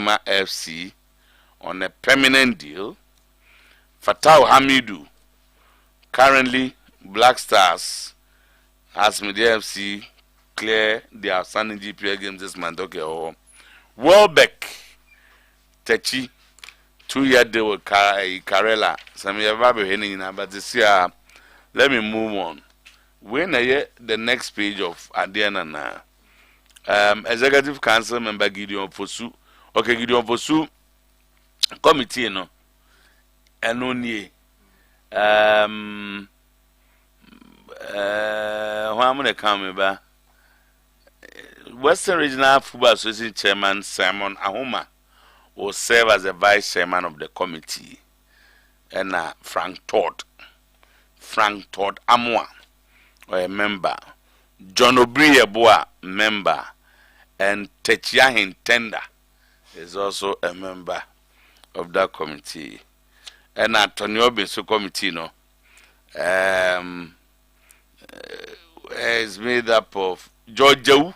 Maniema FC on a permanent deal. Fatau Hamidu, currently Black Stars, has Media FC clear the outstanding GPL games this month. Okay, Welbeck, Techi, 2-year deal with Karela. Some year but this year, let me move on. When I hear the next page of Adiana na Executive Council member Gideon Fosu. Okay, Gideon Fosu committee no. Enonye how many come ba Western Regional Football Association Chairman Simon Ahoma will serve as the vice chairman of the committee, and Frank Todd Amwa, or a member, John Obrieboa member, and Techiahin Tender is also a member of that committee. And Antonio Benso committee no is made up of George Jau,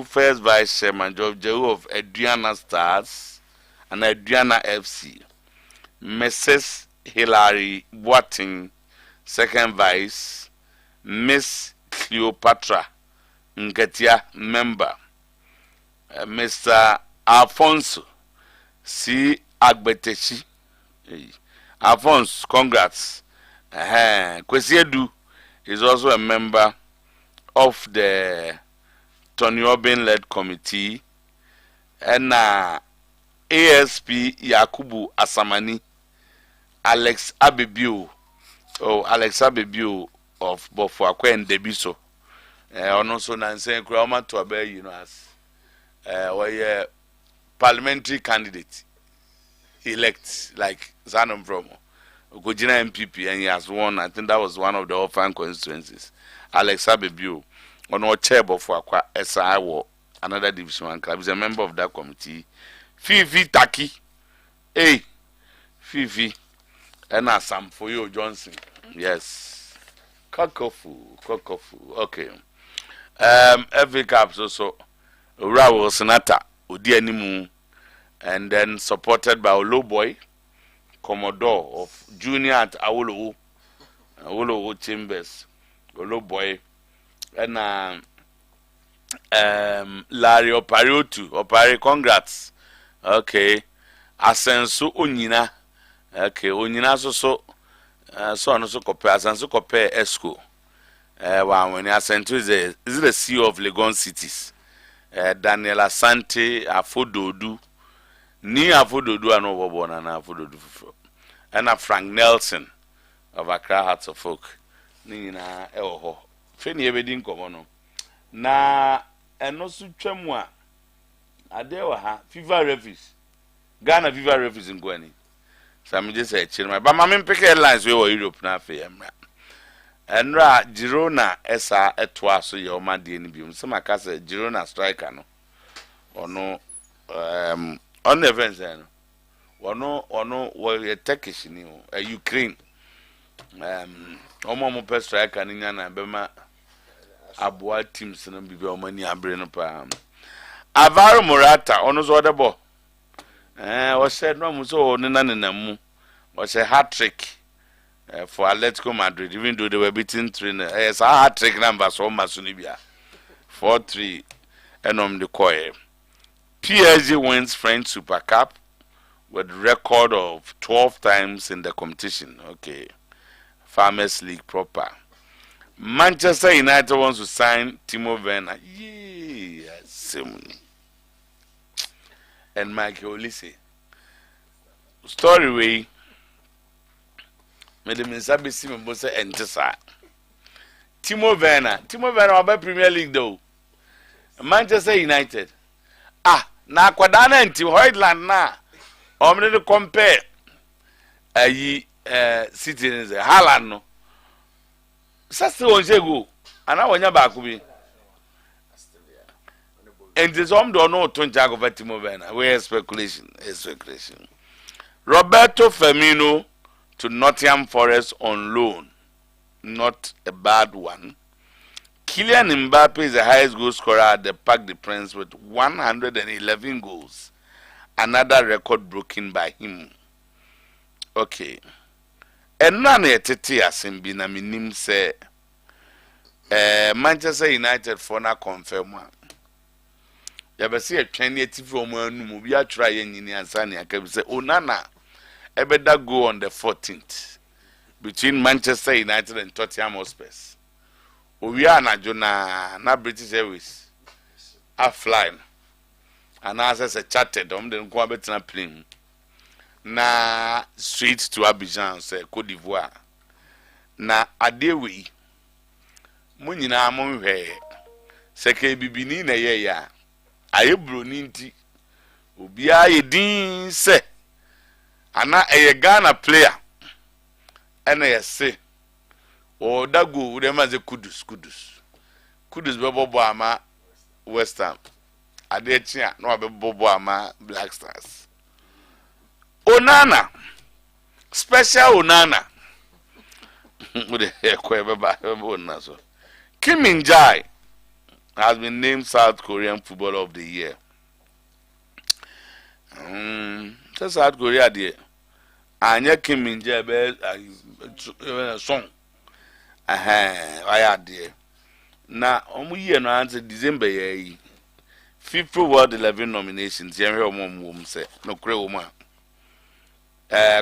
first vice chairman, George Jau of Adriana Stars and Adriana FC, Mrs. Hilary Boating, second vice, Miss Cleopatra Nketia, member, Mr. Alfonso C. Agbetechi. Alphonse, congrats. Kwesiedu is also a member of the Tony Obin led committee, and ASP Yakubu Asamani, Alex Abibu of Bofuakwe and Debiso, and also Nansen Krama to Abe, as parliamentary candidate. Elect like Zanom Promo, Gojina MPP, and he has won. I think that was one of the orphan constituencies. Alex Abibu, on our chair for Aqua SI, another division one club, is a member of that committee. Fifi Taki, Fifi, and Sam for you, Johnson. Yes, Kokofu, okay. Every caps also, Raul Senata, Udianimu. And then supported by Oloboy, Commodore of Junior at Awolowo Chambers, Oloboy, and Larry Opari, congrats. Okay, Asensu Onyina, okay, Onyina so no so compare, Asensu compare Esco. When Asensu is the CEO of Legon Cities, Daniel Asante Afododu. Ni Afododu ano wobona na Afododu fufro. And Frank Nelson of Accra Hearts of Folk. Ni na ewo ho. Feni ebedi nkomo no. Na eno su twam a ade wa ha Fever Refuge. Ghana Fever Refuge ngwani. Sam je say chirma. Ba ma me pick headlines we wo Europe na afa yemra. Enra Girona esa etwa so ye o ma de ni bium. Se maka se Girona striker no. Ono on the events, no, Turkish, Ukraine. Omo per striker, Nina, Bema, Abua teams, and be money, and brain up. Alvaro Morata, on his other ball. Was said no, Muso, Nana, was a hat trick for Atletico Madrid, even though they were beating 3. Yes, a hat trick number, so Masunibia 4-3, and the coil. PSG wins French Super Cup with record of 12 times in the competition. Okay. Farmers League proper. Manchester United wants to sign Timo Werner. Yes. And Michael Olise. Story way. Mede minsabe si mbo se entesa. Timo Werner oba Premier League though. Manchester United. Na kwadana nti Hoyland na omne de compare ayi citizens Haaland no sase onjego ana wonya ba ko bi and this do no to njago Timo Werner we speculation. Roberto Firmino to Nottingham Forest on loan, not a bad one. Kylian Mbappe is the highest goal scorer at the Parc des Princes with 111 goals. Another record broken by him. Okay. And none etete asem bi na minim say Manchester United for na confirm one. Ya be say atwan ati from anu mu bi atra ye nyini ansa ne aka bi say Onana ebeda go on the 14th between Manchester United and Tottenham Hotspur. We are na British Airways are flying. And as a chartered, then go betina plane. Na straight to Abidjan, say Cote d'Ivoire. Na adewi. Munyina mon hwe. Seke bibini na ye ya. Aye broni nti. Obia ye din se. Ana eye Ghana player. Ena ye se. O dago we dem as kudus bebo ama West Ham adechia no bebo ama Black Stars. Onana special Onana with the hair beba so Kim Min-jae has been named South Korean Footballer of the Year. South Korea there anya Kim Min-jae be song why there. Now, year no answer December ye. FIFA World 11 nominations. Yemi omom say no kre woman.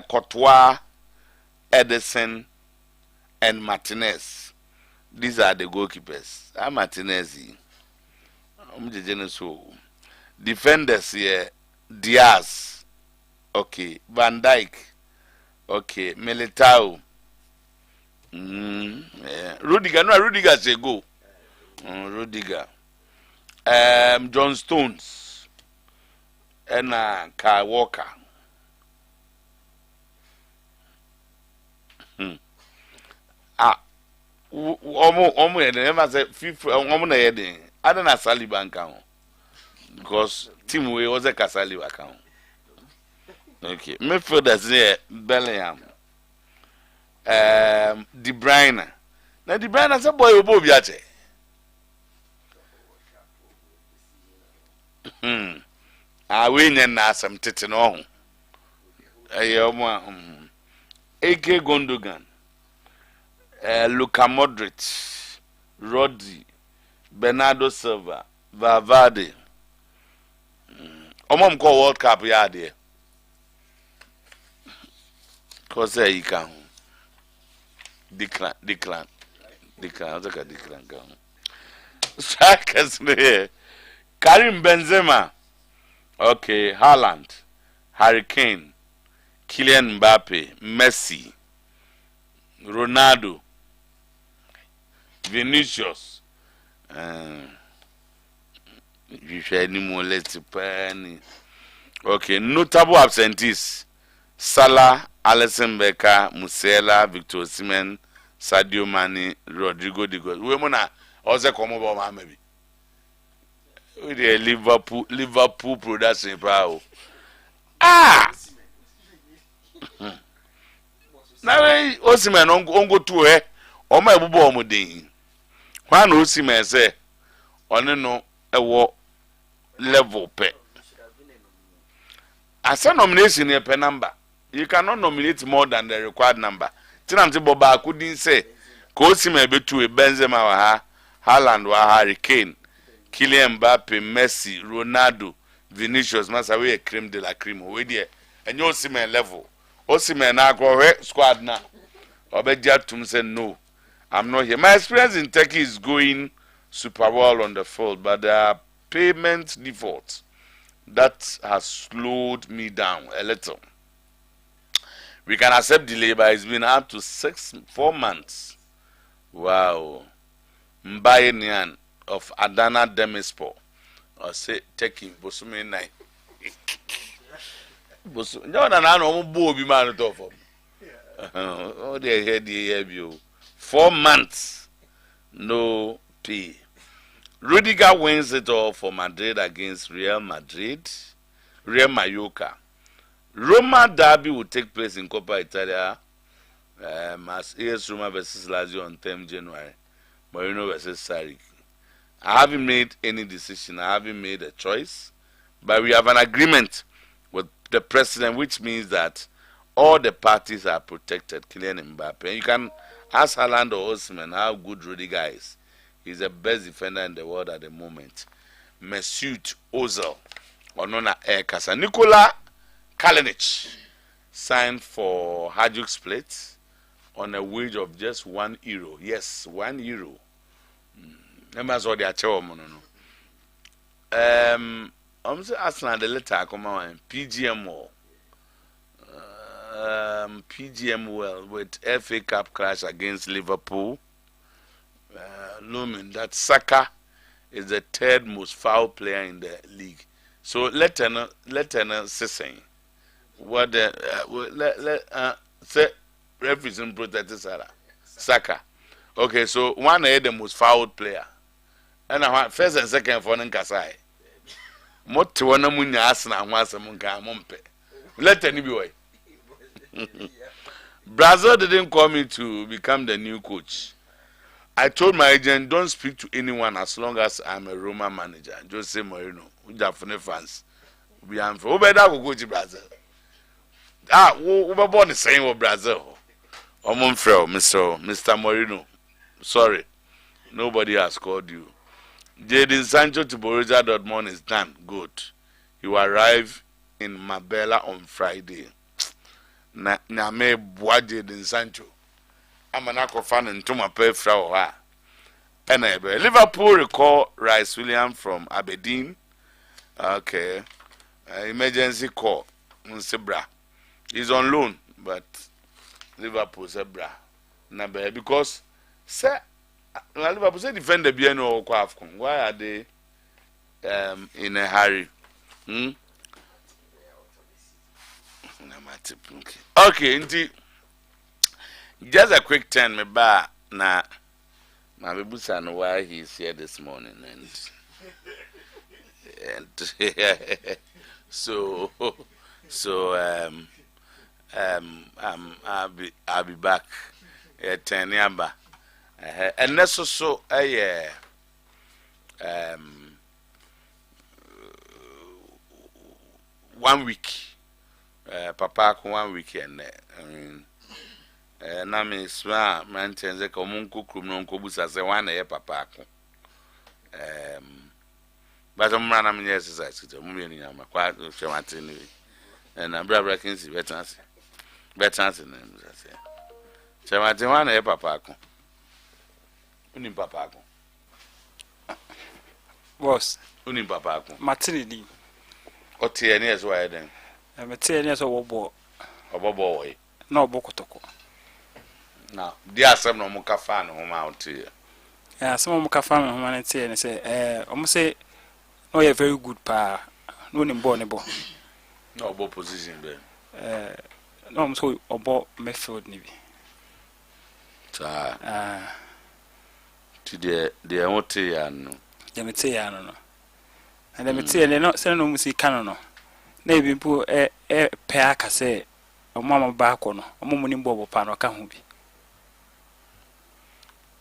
Courtois, Edison, and Martinez. These are the goalkeepers. Martinez. So defenders here. Diaz. Okay. Van Dijk. Okay. Militao. Rudiger, no, Rudiger say go. Rudiger. John Stones. And Kyle Walker. Omo never say FIFA omo na yedin. I don't have Saliba account. Because team we was a Saliba account. Okay. Midfielders there Bellingham. De Bruyne. Now De Bruyne say boy obo biate. We na asam tete no ho. Omo AK Gundogan. Luka Modric, Rodri, Bernardo Silva, Valverde. Omo call World Cup ya there. Cause you can Declan. Strikers here. Karim Benzema. Okay, Haaland, Harry Kane, Kylian Mbappe, Messi, Ronaldo, Vinicius. Okay, notable absentees: Salah, Alisson Becker, Musiala, Victor Osimhen, Sadio Mane, Rodrigo de Gos. We mona also come over maybe. With the Liverpool production power. Now Osimhen on go to her. O my bubo omudin. When Osimhen say on no ewo level pe. As a nomination a number. You cannot nominate more than the required number. Tinamti Boba couldn't say Osimhen be to a Benzema wa Haaland wa Harry Kane, Kylian Mbappe, Messi, Ronaldo, Vinicius, Masawe creme de la creme. We there. And you Osimhen level. Osimhen na go squad na. Obedia Tum say no. I'm not here. My experience in Turkey is going super well on the field, but there are payment defaults that has slowed me down a little. We can accept delay, but it's been up to 4 months. Wow. Mbaye of Adana Demirspor. Or say taking Bosume nine. Bosume. No, no, bo be man to for. Oh, they head the 4 months. No pay. Rudiger wins it all for Madrid against Real Mallorca. Roma derby will take place in Coppa Italia as AS Roma versus Lazio on 10 January. Moreno versus Sarik. I haven't made any decision. I haven't made a choice. But we have an agreement with the president, which means that all the parties are protected. Kylian Mbappe. And you can ask Haaland or Osimhen how good Rudiger is. He's the best defender in the world at the moment. Mesut Ozil, Onona Erkasa. Nikola Kalinic signed for Hajduk Split on a wage of just €1. Yes, €1. Members of the Achewa Mono. I'm saying Arsenal the letter come on PGMO. PGM well with FA Cup crash against Liverpool. Looming that Saka is the third most foul player in the league. So let say what say referees in protect Saka. Okay, so one is the most fouled player. And I first and second for Nkasai. Mot wana munya Arsenal mwasa munka mumpe. Let any be way. Brazil didn't call me to become the new coach. I told my agent, don't speak to anyone as long as I'm a Roma manager. Jose Mourinho, Japanese fans. We are for better go coach Brazil. We were born the same with Brazil. Mr. Mourinho. Sorry, nobody has called you. Jadon Sancho to Borussia Dortmund is done. Good. You arrive in Marbella on Friday. Na me boa Jadon Sancho. I'm an aqua fan and to my pay fra. And Liverpool recall Rice Williams from Aberdeen. Okay. Emergency call. Bra. He's on loan, but Liverpool said bra. Because sir, Liverpool say defend the BNO or Quafcon. Why are they in a hurry? Okay, indeed. Just a quick turn me back na my baby son why he's here this morning and so I'll be back at 10 yamba. And that's also a 1 week. Papa 1 weekend. I mean, na me swa mantenze ko munku krum no nkobusa se wan na ye papa ko but mra na me exercise kito mu me nyama kwa chemate ni na bra kinsi betanse na se chemate wan na ye papa ko uni papa ko boss uni papa ko matini di otie ni eso wa den mate ni eso wobo obobo we na obokotoko. Now, dear some no muka fan home out here. Yeah, some of muka fan humanity and say, almost say, no, you're very good pa. No, in Bonebo. No, bo position there. No, I'm so about Mayfield, maybe. To the Amote and the Mete, no. And the Mete, and not sending no music canon. Maybe put a pair say, or Mamma back on, or Mummy Bobo Pano can't be.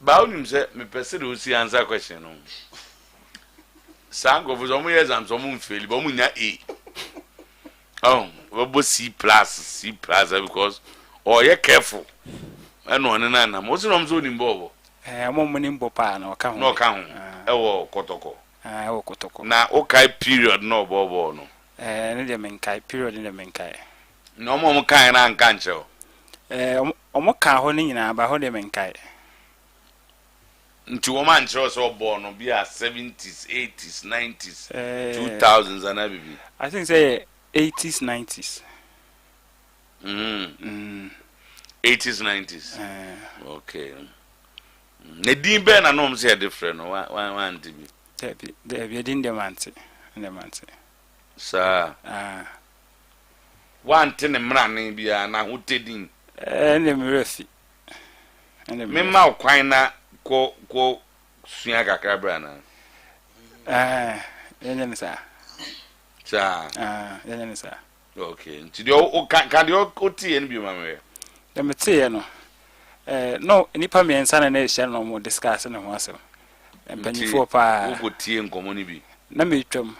Baunim say me person who see answer question no. Sang of some years and some fail, but munya A. Oh, we C plus because you careful. I know na most of them so in bobo. Mo money bopa no ka ho. No ka ho. E wo kotoko. E wo kotoko. Na o kai period no bobo no. Ne de menkai period ne menkai. No mo kai na nka nche o. Omo ka ho ni nyina ba ho de menkai. Nti woman nche so born no be a 70s, 80s, 90s, 2000s and everything. I think say 80s, 90s. 80s, 90s. Okay. Ne din be na no say different no one to be. There din the man. Sir. One thing mrani bia na hotedin. Ne mrefi. Me ma kwan na ko suya kakra bra na. Yenye sa. Sa. Yenye sa. Okay. Nti o kan o tie no bi ma me. The mete no. no nipa me nsa na na share no mo discuss na ho asem empanifo pa wo tie nkomo ni bi na me twam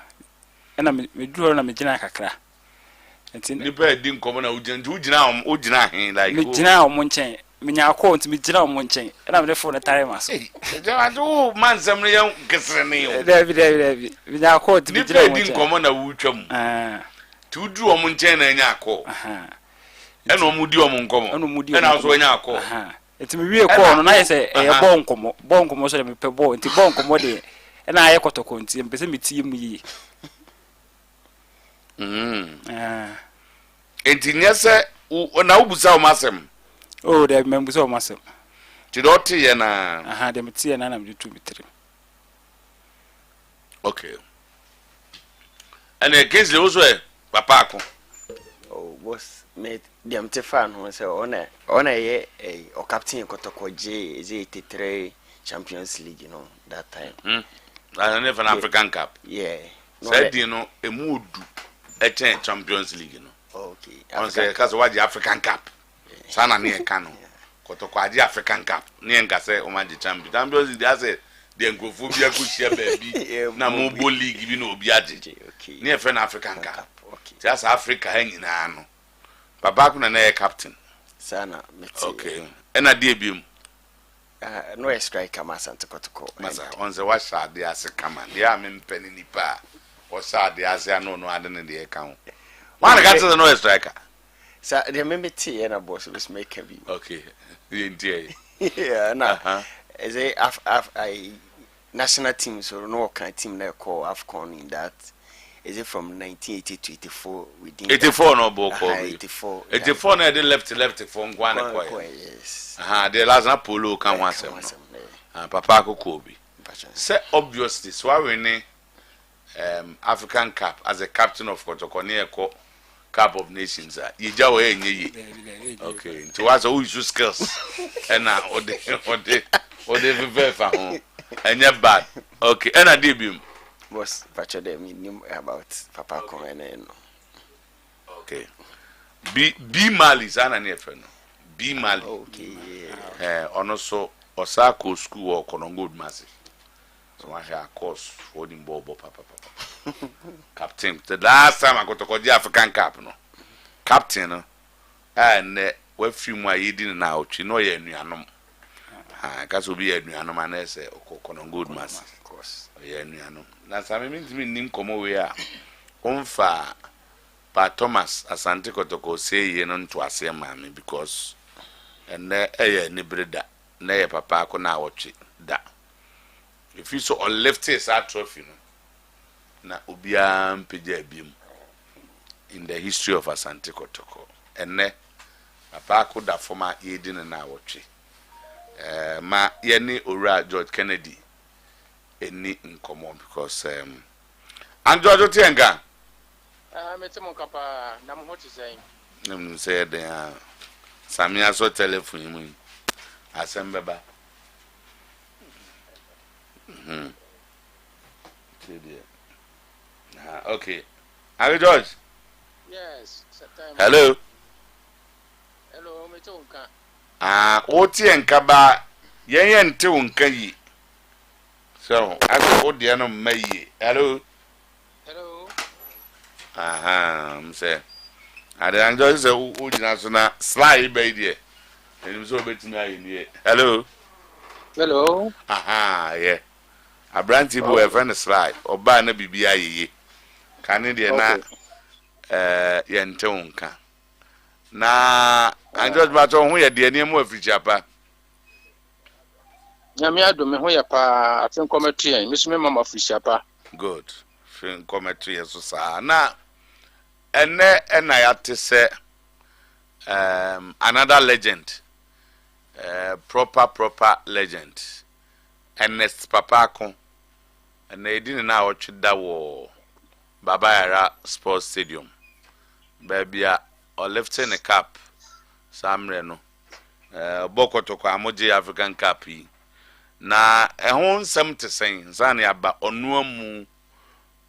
na me duro na me gina kakra enti nipa di nkomo na ugina hen like me gina o mo nchen me nya akọ enti me gina o mo nchen na me defo na tare maso do mansam ne yan kesrene yo David me nya akọ enti me gina o mo nchen nipa di nkomo na wutwam tu duro o mo nchen na nya akọ ena o mu di o mo nkomo ena so nya akọ enti me wie call no na yese bo nkomo so de me pe bo enti bo nkomo de ena aye kotoko enti empese me tie mu yi enti nyese na ubusa o masem de me busa o masem ti do te ye na de me tie na me tu bitire okay ene kezle wo so papa ko boss me dem te fan ho se ona ye o captain kotoko J 83 Champions League that time I never an African Cup said emu odu e Champions League okay on say cause what the African Cup sana ne ka no kotoko ade African Cup ne nka say o ma the Champions League dey say the engrofobia ku share baby na mo bo league bi na obi ade ne e fe na African Cup just Africa hanyina no baba ku na captain sana meti okay ena de biom no a striker masante kotoko masa on the what shall they as come and ya me mpeni nipa o shall they as ya no ade ne de ka ho one got to no striker sa de me tie na boss let's make a be okay the yeah na is a national team so no kind team na call AFCON in that. Is it from 1980 to 84 within 84 no boko 84 na they left for ngwane kwa yes the last na polo kan wansem papa akoko bi say obviously so we ne African Cup as a captain of Kotoko ne eko Cup of Nations yija wo enye yi okay nti was who use skills and na ode vefa ho enye bad okay and na debut boss pacho dem nim about papa komene no okay B Mali sana ne efe no B Mali okay ono so osako school or Konongo Masi so I have course for the bobo papa captain the last time I got to go the African Cup no captain no and we film why you didn't now you know ye nuanom cause obi ye nuanom anese Konongo Masi of course ye nuanom na same means me nim komo we a onfa pa Thomas Asante Kotoko say ye no to ase maame because and eye ni breda na ye papa ko na wochi da if you so on left his trophy no na obia mpege abiem in the history of Asante Kotoko enne papa ko da former ye di na wochi ma ye ni Owura George Kennedy any nkomo because and George Tienga metemo kapa na mo hoti say say den Samia so telephone mu asembeba okay are George yes hello metemo nka o Tienka ba yen nte wonka yi so I ode no mayi hello say I enjoy say o gina so na slide by there and so betimi ayi ni hello yeah abranti bo e friend slide oba na bibia yeye kan de na ye nte wonka na anjoj ba to ho ye de ne mo afichapa nyame adome ho ye pa aten commentary en misime mama afichapa good fin commentary so sa na ena ya te se another legend proper legend Ernest Papako and edin na otweda wo Baba Yara Sports Stadium baby o lifting a cap samre no bokotoko amoje African Cup yi na ehon nsem te sen zan ya ba onu amu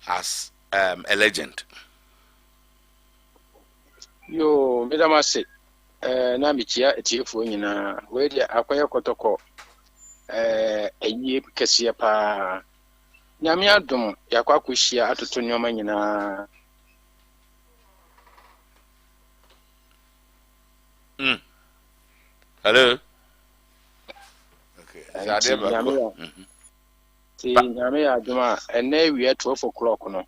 as a legend yo medama se na michia etiefo nyina we dia akwaya kotoko ayi kesiye pa nyame adom yakwa akohia atoto nyoma nyina Hello. Okay. Zadeba. Ti nyame adom a ene wi 12 o'clock no.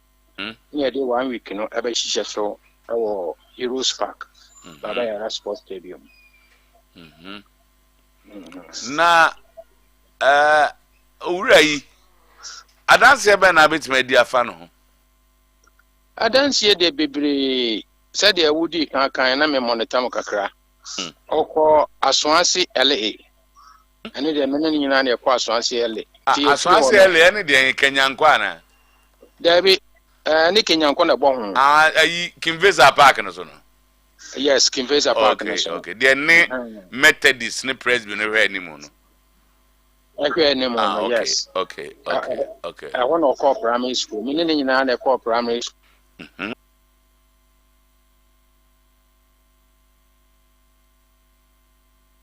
Near the 1 week no ebe hihye so ewo Heroes Park. Baba Yara Sports Stadium. Na owura yi adanse ebe na betima di afa no ho. Adanse de bebre said de wudi kan na me monitor mo kakra. Oko Aswansi LA. Ene de menen nyina na ekọ Aswansi LA. Aswansi LA ene de Kenyankwo ana. Dabi ni Kenyankwo na bo ho. Ayi Kimveza Park no so no. Yes, Kimveza Park no so. Okay. De ne Methodist ne Presby no hwe animu no. Ehwe animu no, yes. Okay. I want to call primary school. Me ne nyina na call primary school.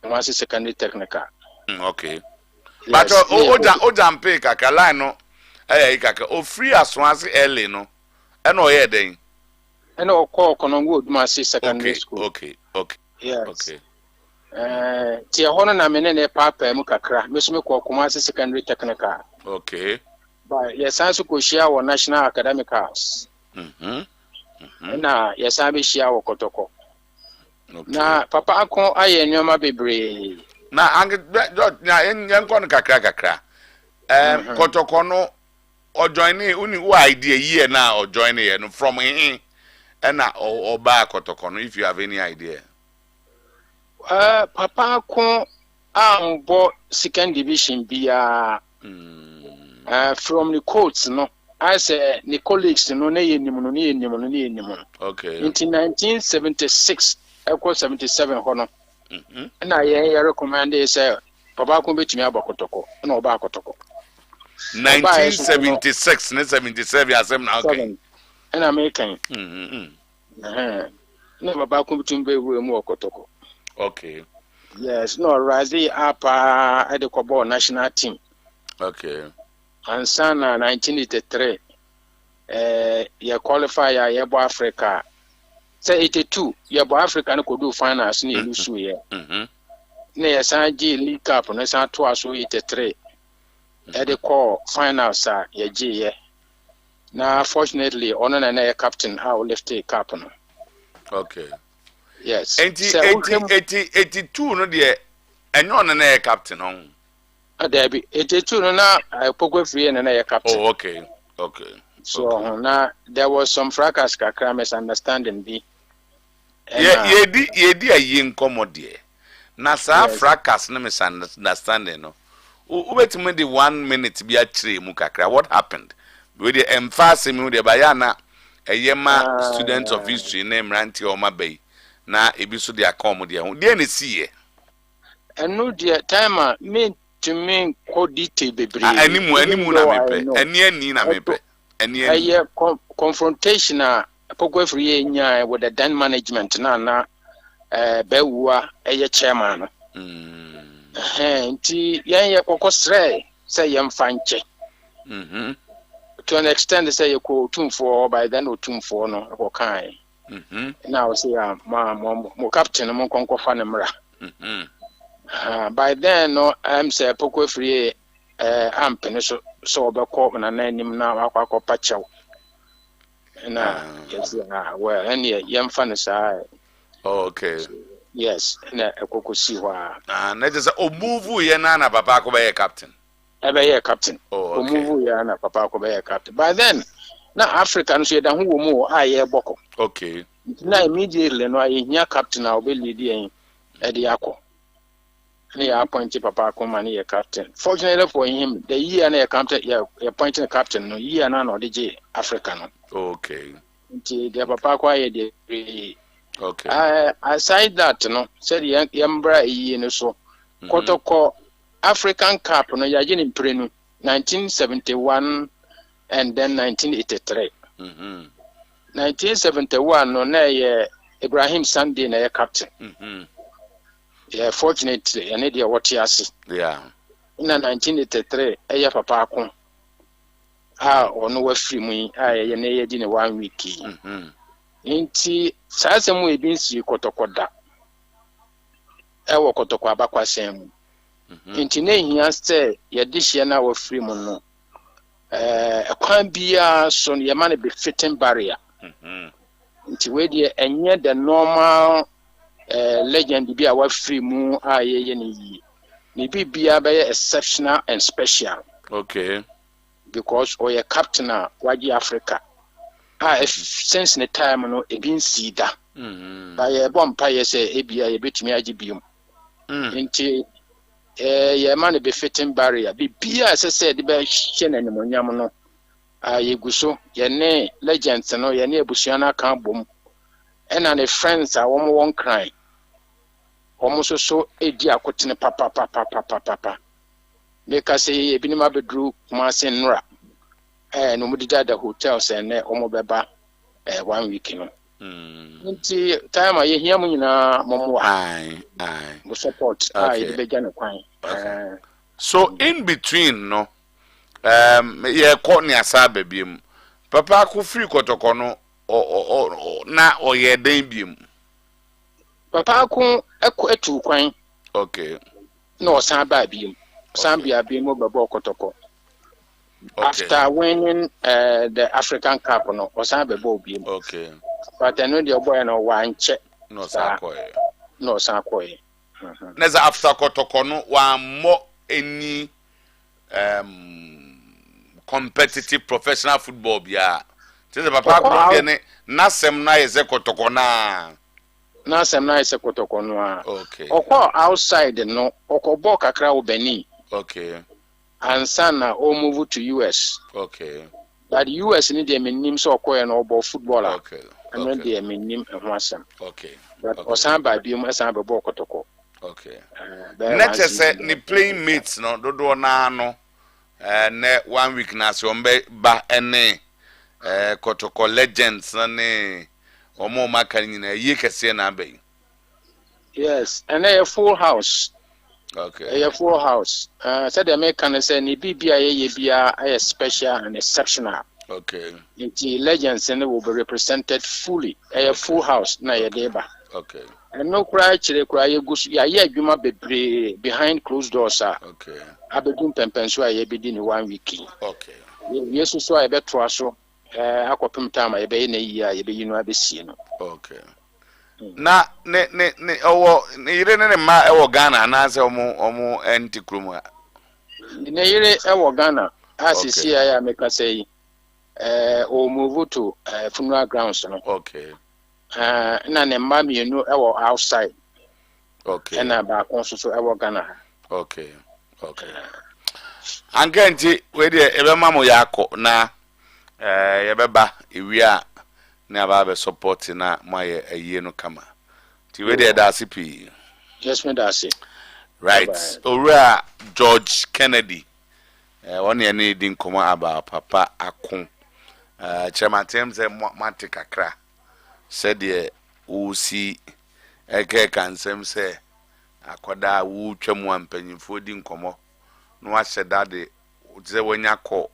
Once secondary technical. Okay. But Ojampe kaka line no kaka o free Aswansi LA no eno ye den. Eno call Konongo Odumasi secondary school. Okay. Yes. Okay. Ti hono na me ne papa mu kakra. Me so me call Kumasi secondary technical. Okay. But yes, I ko share wo National Academic House. Na yes, I be share wo Kotoko. Okay. Na papa akon aye nyoma bebre. Na na yankon kakra. Kotoko no o join uni who idea year now or join here no from and or back Kotoko no if you have any idea. Papa akon ambo second division bia from the courts no I say the colleagues no na yenimu. Okay. In 1976 equal 77 hono. Na ye recommend say papa ko betumi abakotoko na oba akotoko 1976 na 77 asem na okay and American na papa ko betumi be mu okotoko. Okay. Yes, no Razi apa at the Kobo national team. Okay. And sana 1983 ya qualify ya bo Africa. Say 82 ya bo Africa no could do finals ni lusu ye. Na ya sanji League Cup no san to aso 83. The call finals ya ji ye. Na fortunately ono na ya captain how left a cup no. Okay. Yes. 82 no de enyo no na captain on. Debbie 82 no na pokwe free na ya captain. Oh, okay. So now there was some fracas kakra misunderstanding be. Yedi ayi nkomodie. Na sa fracas na misunderstanding no. Ubetime the 1 minute bi akire mu kakra. What happened? We the emphasis me the bayana eyema students of history name ranti o mabay na ebi so dia komodie ho. De na siye. Enu de time me to me ko detail bebre. Animu na mepe. Ani na mepe. Aye confrontation pokwe free nya with the then management na bewua eye chairman. Nti ye kokosre say yem fanche. To an extent say you ko tumfo by then otumfo no ko kan. Now say mo captain mo konko fa ne mra. By then no am say pokwe free ampene so obekọ na nanim na akwa pachew na yes well any yemfa no say okay yes na ekokosi ho na just o move ye na papa akọ be captain captain o move ye na papa akọ be captain by then na Africa no so ye da ho wo mu aye boko okay na immediately no aye hia captain a obe lead yen e de akọ he appointed Papa Kumani a captain. Fortunately for him, the year na captain appointed a captain no year na no DJ African. Okay. The Papa quiet the okay. Aside that no said yambra ye no so Kotoko African Cup no yajin in Prenu 1971 and then 1983. 1971 no na Ibrahim Sunday na captain. yeah, fortunately, and idea what you see. Yeah. In 1983, a papa akon. Or no free me, I in 1 week. Inti, Sasam we been see Kotokoda. Ewo Kotoko Abakwasem. Inti ne here say, ya dish yana wa free mono. A kwan bia son your money be fitting barrier. Inti we dear and yet the normal legend be our free moon, ye. Maybe be a exceptional and special. Okay. Because or a captain Wadi Africa. Since the time no e bin see da. By a bonfire say ebia a bit me agibium. Inti ye man be fitting barrier. Be as I said, the best shen and monyam no. Ye guso, ye ne legends no, ye ne busiana can boom. And the friends are one crying. Almost so a dear cotton papa. Make us say a binima bedrew Marsen Ra. And no the hotels and Omobeba 1 week. Until time I hear me na Momo. Aye. Support. I began a quine. So in between, no, yeah, Courtney Asabe beam. Papa could free Kotokono or na or ye debut. Papa kun etu kwan. Okay. No san ba biem. San bia biem obo Kotoko. After winning the African Cup no osan be bo biem. Okay. But I know the boy no wan che. No san koye. No san koye. Neza after Kotoko no wan more any competitive professional football bia. Tese papa ko bia ne na sem na eze Kotoko na. Na sem na ese Kotoko no a. Okay. Oko outside no, oko ball kakra wo Benin. Okay. And sana o move to US. Okay. But US need them nim so okoye no ball footballer. Okay. And then they nim ho asem. Okay. But osan ba bi mu esan be ball Kotoko. Okay. Next say ni playing mates no dodo na no ne 1 week na so mbe ba ene Kotoko legends na ne omo maka nyina yi kese na abai. Yes, and a full house. Okay. A full house. Said the American say ni bibia ye bia a special and exceptional. Okay. The legends and will be represented fully. A full house na ye deba. Okay. And no cry chile cry ya ye adwuma bebre behind closed doors are. Okay. Abedum pempenso ye be din 1 week. Okay. Yesu so e beto so akopem time ye be na yi ye be yinu abesi no. Okay. Na ne owo yire ne ma ewo Ghana na se omo enti krumu. Ne yire ewo Ghana asisi ya make say o move to funeral grounds no. Okay. Na ne mma mienu ewo outside. Okay. Na ba konso so ewo Ghana. Okay. Okay. Anganti we de ebe mamo yako na yebeba iwia na ba support na moye aye no kama. Ti we de da sipi. Yes me da si. Right. Owura George Kennedy. One ye need din komo aba papa akon. Chairman Temse mate kakra. Said ye wo si eke kansem se akoda wo twam ampanyimfo di nkomo no ahye dade ze wanya ko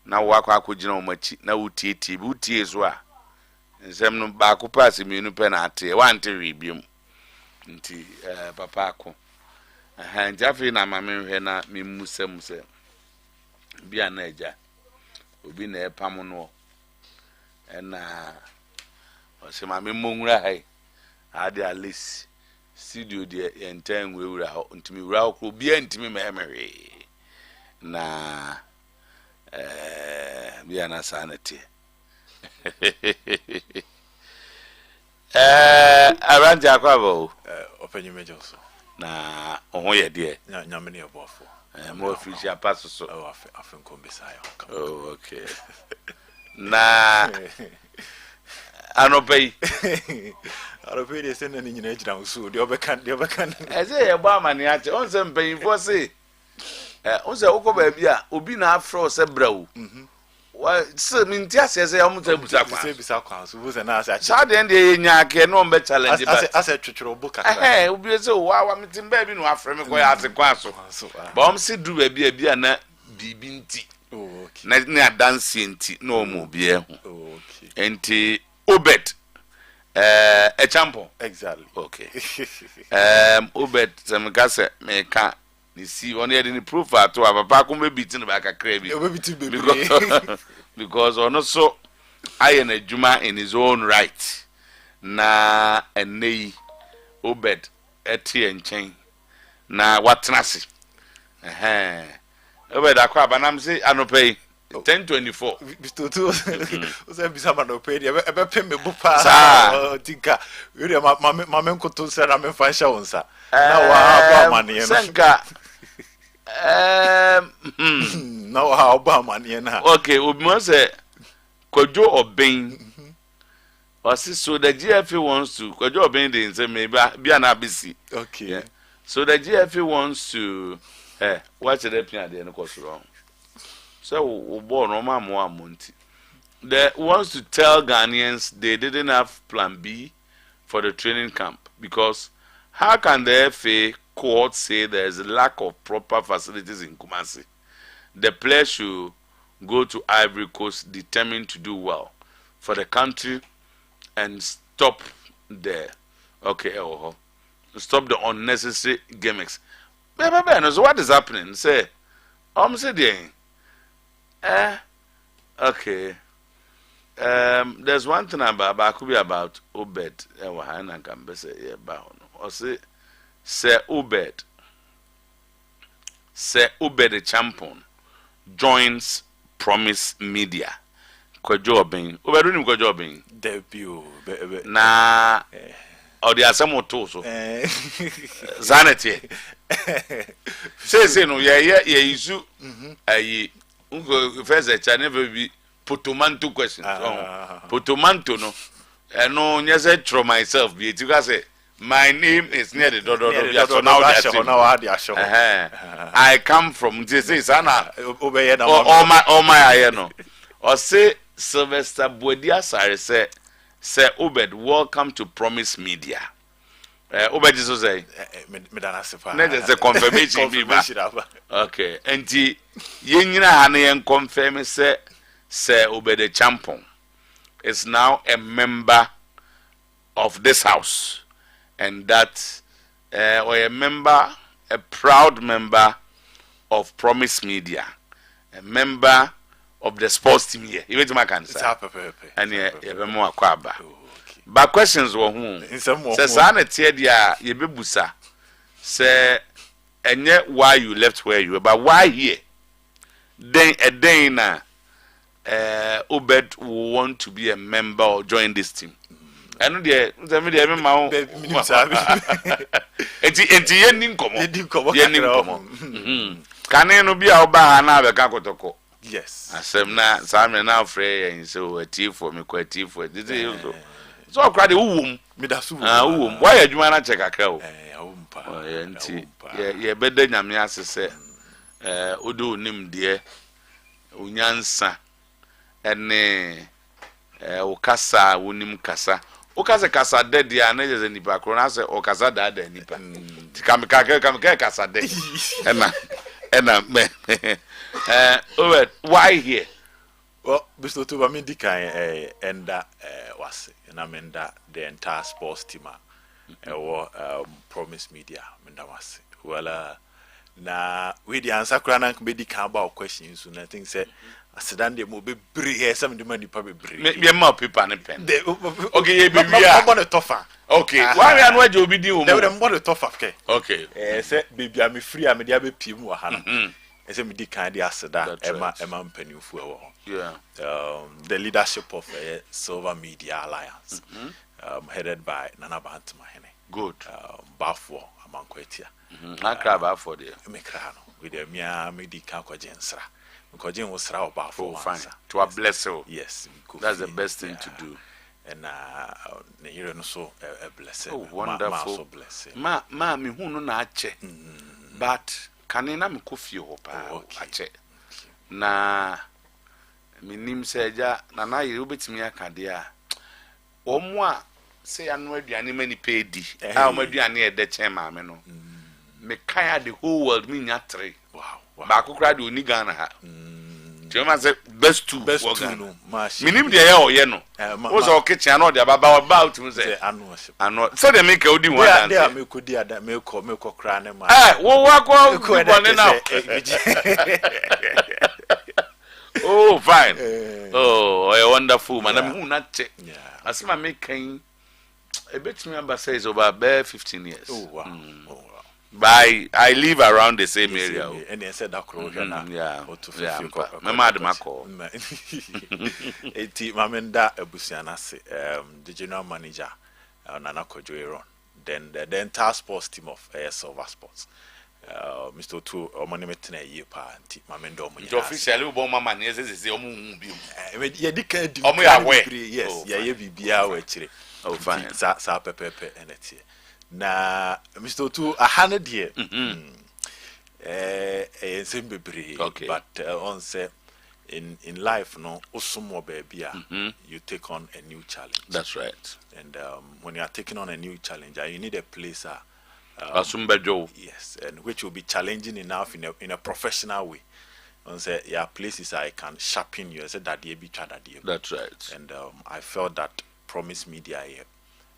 na wo akogina o machi na wo tie so a nsem no ba ko pass mienu pe na ate wante wibium nti papa ako jafi na mamenhwe na mimusem se bia na eja obi na epam no na o se mame monwura hai ade alis studio de enten wewura ho ntimi wura ho kro bia ntimi memewe na bia na sanity aranja akwabo openyi mejoso na ohun ye de nyamene obofo mo official pass so afen kombesayo oh okay na anopei de sene ni nyina ejira nso de obekan eze ye gba amani ache onse mpanyimfo se onse uko ba bia obi na afro se brawo Well, so mintia says I am to bisa kwa so wo se na ase so the end dey nya ke no be challenge but ase twetwero book obi say wa mitim ba bi no afre me ko ya ase kwa so ba si du ba bi na bibi nti na dance nti no mo bi okay enti obet a champion exactly okay obet semka se me ka ni see one here the proof to papa ko be beating ba kakra bi because ono so ayen adwuma in his own right na enei obet etie nchen na watenase obet akwa banam se anopei 10:24 bistotu o se bisa manopei e be pem me bupa tinka we ma nkoto se na me fansha wonsa na wa amane no senka na wa amane na okay obi mo say Kojo Oben so the GFA wants to Kojo Oben dey say maybe be an abisi okay yeah. So the GFA wants to watch the plan there no cause wrong so we born no ma mo amonti they wants to tell Ghanaians they didn't have plan B for the training camp because how can the FA court say there is a lack of proper facilities in Kumasi? The players should go to Ivory Coast determined to do well for the country and stop the stop the unnecessary gimmicks. So what is happening? Say, okay. There's one thing about could be about Obed. Or say Obed the champion joins Promise Media. Kojo Oben. Obedu ni Kojo Oben. Debut. Na odi asemo to so. Zanete. Say no ye isu ayi ungo first channel be potomanto question. Potomanto no. No nyese tro myself be it you say my name is near the dodo so now I come from this sana obeye na all my aye no or say Sylvester Bodia Sare say Obed welcome to Promise Media Obed is say me dana sefa na just a confirmation be okay enti ye nyina ha na yen confirm say Obed the champion is now a member of this house and that or a member, a proud member of Promise Media, a member of the sports team here. You my cancer. And more kwaba. But questions were whom says Anna ye bebusa say and yet why you left where you were, but why here? Then a day now Obed will want to be a member or join this team. I know the my own. Enti yen komo. Can no be oba na be ka kotoko. Yes. Asem na sam na frey yin so ati for me kwati for. This is so kwade wuwum. Me da so wuwum. Why adwuma na check akra o. Awumpa. Enti ye beda nyame asese odo onim de onyansa ene ukasa wonim kasa ukase kasa de dia na je nipa kro na se ukasa da da nipa kamika kasa de ena me why here well bisto to ba me dikan enda wase na menda the entire sports team Promise Media menda wase well na we the answer kra na be dikan about questions so I think say asedan de mo be bree some de man nipa be bree me ma paper and pen okay ye be we are on the tofa okay why we are no obi din o mo dem the tofa okay say baby am free am de abepiem wa ha no say me di kan de aseda ema mpanimfu e wo yeah the leadership of Silver Media Alliance headed by Nana Bantumahene good Bafo amankwatia akra Bafo there me kra no we de me di kan kwagensra because Jim was raw about for fine to a blessing. Yes, that's the best thing to do. And you know so a blessing. Oh, wonderful blessing. Ma me who no na che. But can na me kofi ho pa ache. Na minim say ja na na ye obetimi aka de a omo a say anu aduane mani pedi a omo aduane e de chen maame no me kan the whole world me nya 3 ba kokra de oni Ghana ha Jema say best two no minim de ye oye no wo so kitchen no de baba about me say ano say de make odi one dance dey me ko di ada me ko kra ne ma wo akọ people now oh fine oh a wonderful man I'm who not check asema make kan a bit me number says over 15 years oh wow I live around the same area and they said that closure na yeah my mad mako eti mamenda abusiana se the general manager Nana Kojoeron then the entire sports team of Silver Sports Mr. Tu omonemetena yepa anti mamenda omunya officially we bon mama ne say omu bi ye dika di omu ya we yes ye bibia we chire oh fine sa pepepe eneti na Mr. Tu ahane de bebre but on say in life no osumo baby you take on a new challenge. That's right. And when you are taking on a new challenge you need a place yes, and which will be challenging enough in a professional way. On say places I can sharpen you. I said that that's right. And I felt that Promise Media here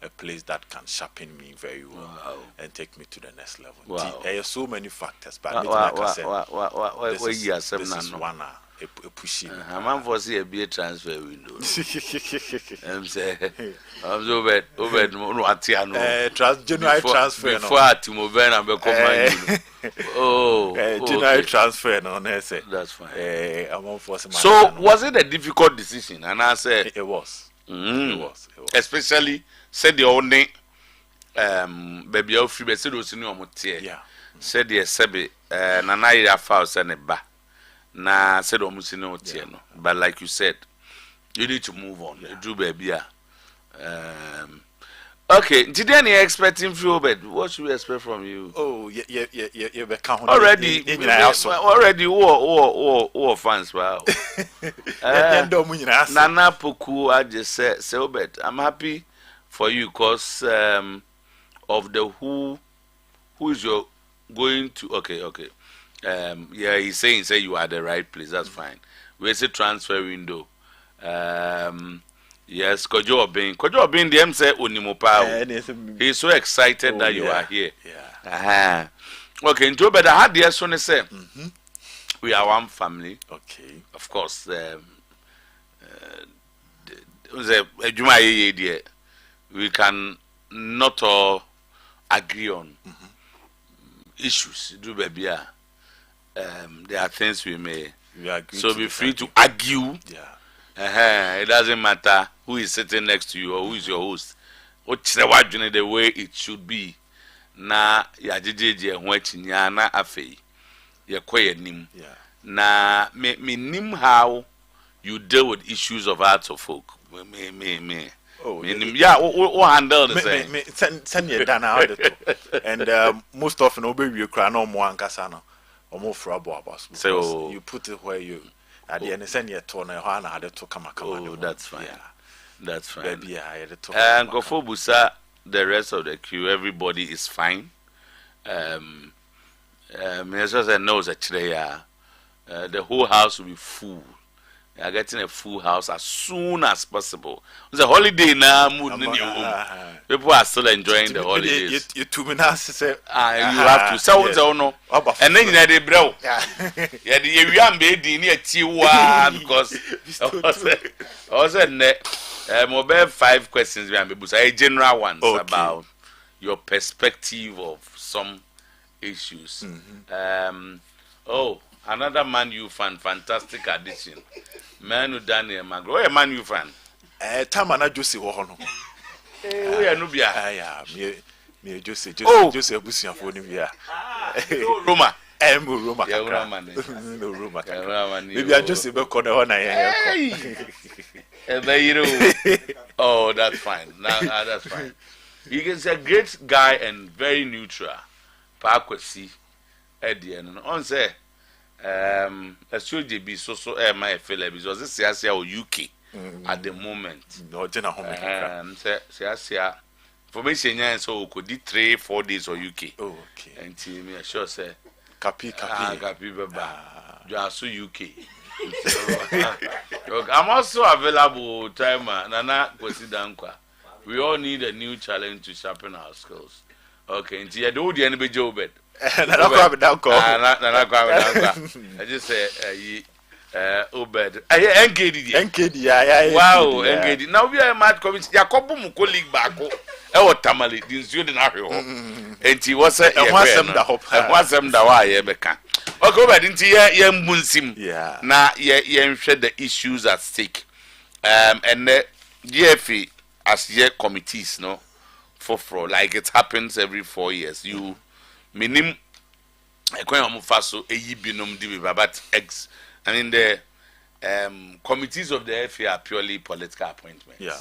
a place that can sharpen me very well and take me to the next level. Wow. There are so many factors, but this is one a pushing. I'm for see a beer transfer window. I'm say I'm so bad no atiano January transfer before Timoven and become January transfer no say that's fine. I'm for so was it a difficult decision? And I said it was. It was especially said the only baby of free said was in your said the sebe nana ya fa send ba na said almost no tieno but like you said you need to move on do baby okay did any expecting from Obed? What should we expect from you? Oh yeah already who fans wow nana poku I just say Obed, I'm happy for you because of the who is your going to okay yeah he's saying say you are the right place, that's fine. We say transfer window yes Kojo Obin them say onimopa he's so excited that you are here okay into Obed I had the son say we are one family, okay, of course we can not all agree on issues. Do baby, there are things we may. So be free to argue. Yeah. It doesn't matter who is sitting next to you or who is your host. What's the way it should be. Na ya jeje hwachinya na afei. Ye kwaye nim. Na me nim how you deal with issues of arts of folk. Me. Oh, yeah, we handle the same. Send you down out and most often obey you cry no more ankasano or more for about so you put it where you at the end send you to na hana had to come. Oh, that's fine. Yeah. That's fine. Baby, I had to and go for Busa, the rest of the queue, everybody is fine. As I know actually the whole house will be full. They are getting a full house as soon as possible. It's a holiday now, mood in your home. People are still enjoying the holidays. You 2 minutes say, you have to. So no. And then you had a bro. Yeah, the young baby near Tiwa because I was mobile 5 questions behind me. A general ones about your perspective of some issues. Another Man U fan, fantastic addition. Manu Daniel Magro. Oh, a Man U fan. Tamana Josie Wohono. We are Nubia. Me Josie Abusian for Nubia. Roma. Roma. No Roma. Maybe I just about corner one. Oh, that's fine. That's fine. He is a great guy and very neutral. Parkwesi Eddie and on say. SOJB so my fellow because this is or UK at the moment. No, general home. Say information yan so could 3-4 days or UK. Oh, okay. And me sure say Capi. baba. You are so UK. I'm also available time Nana Kwesidankwa. We all need a new challenge to sharpen our skills. Okay, and you do the enemy job bed. I just say Obed. NKD. Yeah. Wow, NKD. Now we are mad coming. Jacobo mu colleague back. Tamale, this you didn't and he was a was them that why beka. Okay, but into ye munsim. Yeah. Na ye shed the issues at stake. And the GFE as ye committees, no, for like it happens every 4 years. You minim ekwen amufaso eyibinom dibiba but I mean the committees of the FA are purely political appointments. Yeah.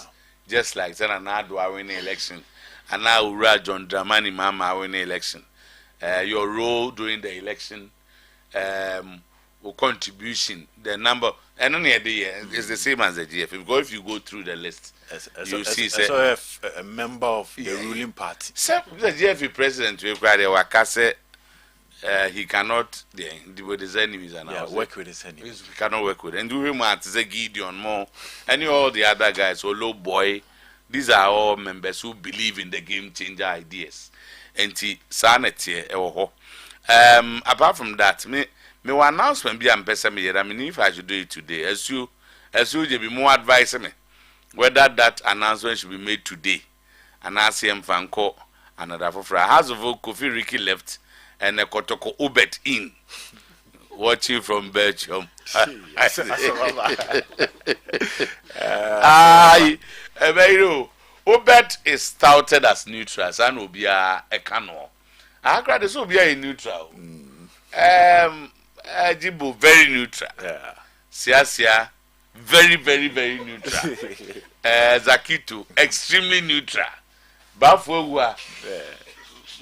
Just like Zanado are winning election and now Ura John Dramani Mama winning election. Your role during the election or contribution, the number and only is the same as the GF. Because if you go through the list, you see a member of the ruling party. So the GF president will cry the he cannot with his enemies and work with his enemies. He cannot work with. And do him at the Gideon More and all the other guys, low boy. These are all members who believe in the game changer ideas. And sanity. Apart from that, me one announcement be me. I mean, if I should do it today, as you be more advice me whether that announcement should be made today. And I see him Fanko another for House of Kofi Ricky left. And a Kotoko Ubet in watching from Belgium. Ubet is touted as neutral, and will be a canoe. I cried this will be a neutral. Jibu very neutral. Siasia very neutral. Zakitu extremely neutral. Bafwa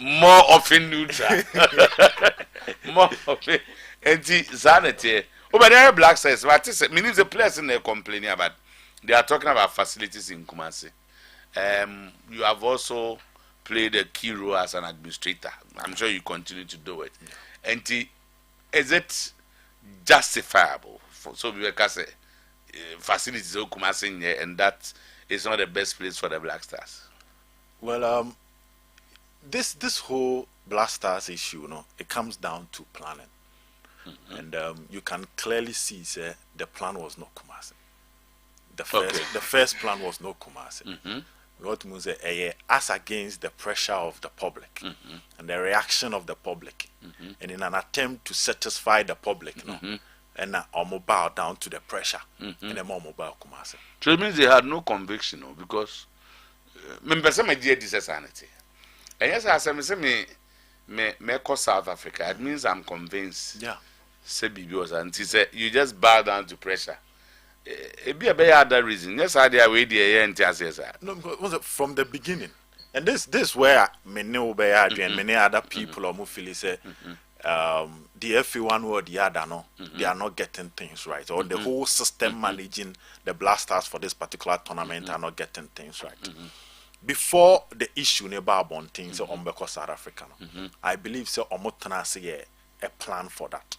more often neutral. More often. And sanity. Oh, but there are black says, what is it? Meaning the players in there complaining about. They are talking about facilities in Kumasi. You have also played a key role as an administrator. I'm sure you continue to do it. Yeah. And is it justifiable? So we can say facilities in Kumasi, and that is not the best place for the Black Stars. Well, this whole Black Stars issue, it comes down to planning. And you can clearly see the plan was not Kumasi. The first plan was not Kumasi. What means as against the pressure of the public and the reaction of the public, and in an attempt to satisfy the public, and bow down to the pressure, and the more mobile Kumasi. So it means they had no conviction, because members of my dear sanity. And yes, as I say, me call South Africa. It means I'm convinced. Yeah. Say was and he said you just bow down to pressure. It be a better other reason. Yes, I did wait the and yes, no, because from the beginning, and this where many and many other people or Mufili say, the FA1 or the other they are not getting things right, or the whole system managing the Black Stars for this particular tournament are not getting things right. Before the issue about things on South Africa, I believe so. A plan for that.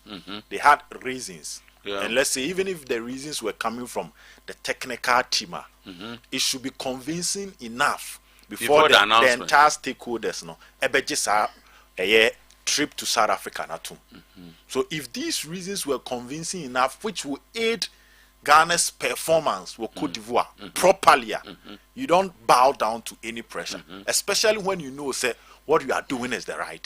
They had reasons, and let's say even if the reasons were coming from the technical team, it should be convincing enough before the entire stakeholders a trip to South Africa. So if these reasons were convincing enough, which will aid Ghana's performance with Cote d'Ivoire properly, you don't bow down to any pressure, especially when you know what you are doing is the right.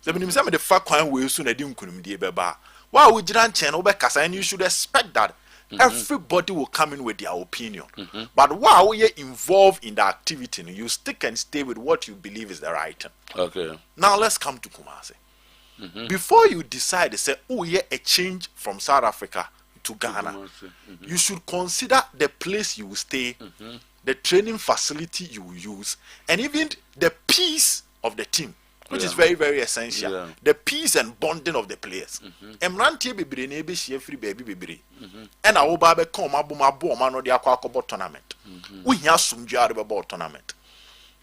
So when you say the fact we soon why would you and you should expect that everybody will come in with their opinion. But while you're involved in the activity, you stick and stay with what you believe is the right. Okay. Now let's come to Kumasi. Before you decide to say, a change from South Africa to Ghana, you should consider the place you will stay, the training facility you will use, and even the peace of the team. which is very, very essential. Yeah. The peace and bonding of the players. Emrantie bebre na ebe share free baby bebre. And I will be come abo man no de akwa tournament. We hear sumdwe about tournament.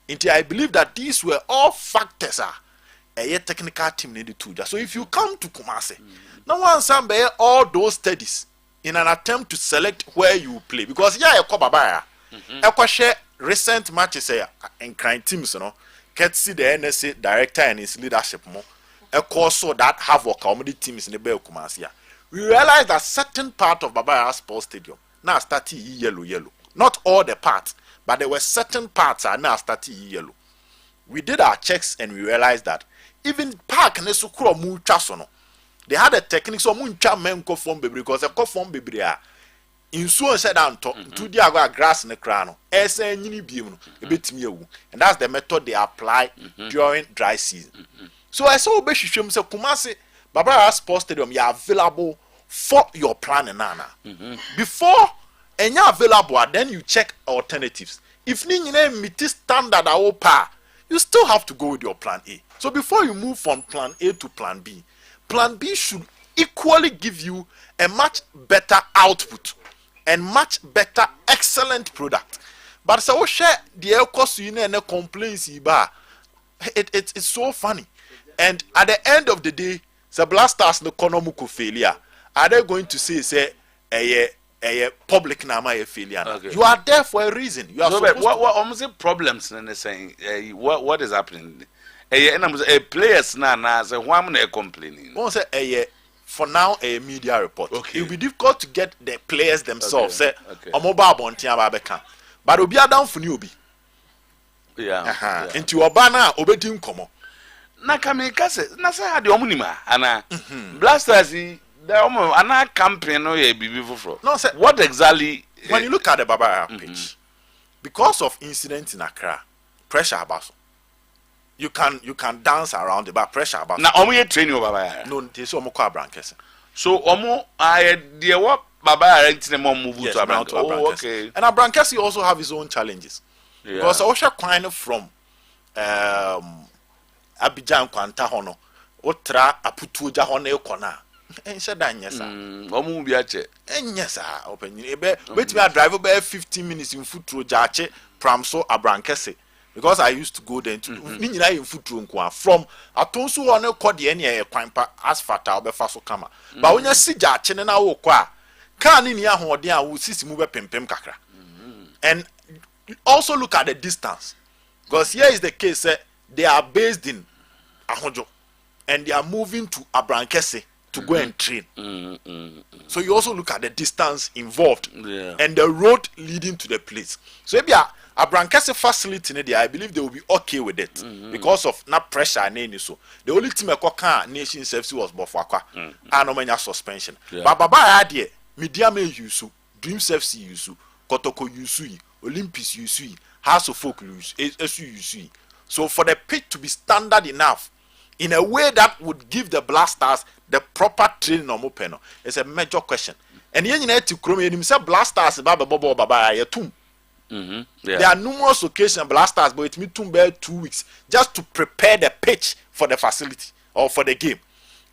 Inti I believe that these were all factors a technical team needed to. So if you come to Kumasi, no one sambe all those studies in an attempt to select where you play, because yeah, Baba share recent matches in crime teams, you know, can see the NSA director and his leadership more. So that havoc comedy teams in the Bell Kumasi. We realize that certain part of Baba Sports Stadium now starting yellow. Not all the parts, but there were certain parts are now starting yellow. We did our checks and we realized that even park nesukuro mu twaso, they had a technique so mu ntwa men ko form bebre, because a ko form bebre a insuo said anto to di agwa grass ne kra no ese nyini biem no ebetimi ewu, and that's the method they apply during dry season. So I saw obehwehwem say Kumasi Baba Sports Stadium you are available for your plan nana. Before and you available, then you check alternatives. If ni nyina meet standard pa, you still have to go with your plan A. So before you move from plan A to plan B should equally give you a much better output and much better excellent product. But so share the cost you and complaints it's so funny. And at the end of the day, the blasters no economic failure. Are they going to say a public nama a failure? Okay. You are there for a reason. You are so what almost problems and saying what is happening? Players now say why am I complaining? For now a media report. Okay. It will be difficult to get the players themselves. Say mobile bontia babeka. But obi down for you be. Yeah. Into Obana obedim komo. Na kameka se na say had omunima ana blasters ana campaign no ye bibi foforo. No say what exactly when you look at the Baba pitch, because of incidents in Accra, pressure about. You can dance around the bar pressure about. Now omo ye train you Baba. No, they so omo call Abrankese. So omo dey what Baba renting them move to Abrankese. Oh, okay. And Abrankese also have his own challenges. Yeah. Because Osha Kwine from Abidjan Kwanta hono otra aputu ja hono ekona ense dan yesa omu bi ache enyesa open ebe wait me drive about 15 minutes in foot road ache pramso Abrankese, because I used to go there to ni nyina in foot road nko from atonso hono kode ene ye kwanpa asphalt obefa so kama ba wonya sija ache ne na wo kɔ a car ni ahoden a wo sisi mu be pempem kakra. And also look at the distance, because here is the case they are based in Ahojo and they are moving to Abrankese to go and train. So you also look at the distance involved and the road leading to the place. So if you are Abrankese facility, I believe they will be okay with it because of not pressure and so. The only team I nation safety was Bofakwa and suspension. But Baba idea media may use Dream Safety use Kotoko use Olympics use House of Folk use SU use. So for the pitch to be standard enough in a way that would give the blasters the proper training on Mopeno is a major question. And you need to chrome himself blasters baba yatum. There are numerous occasions blasters, but it me 2 weeks just to prepare the pitch for the facility or for the game.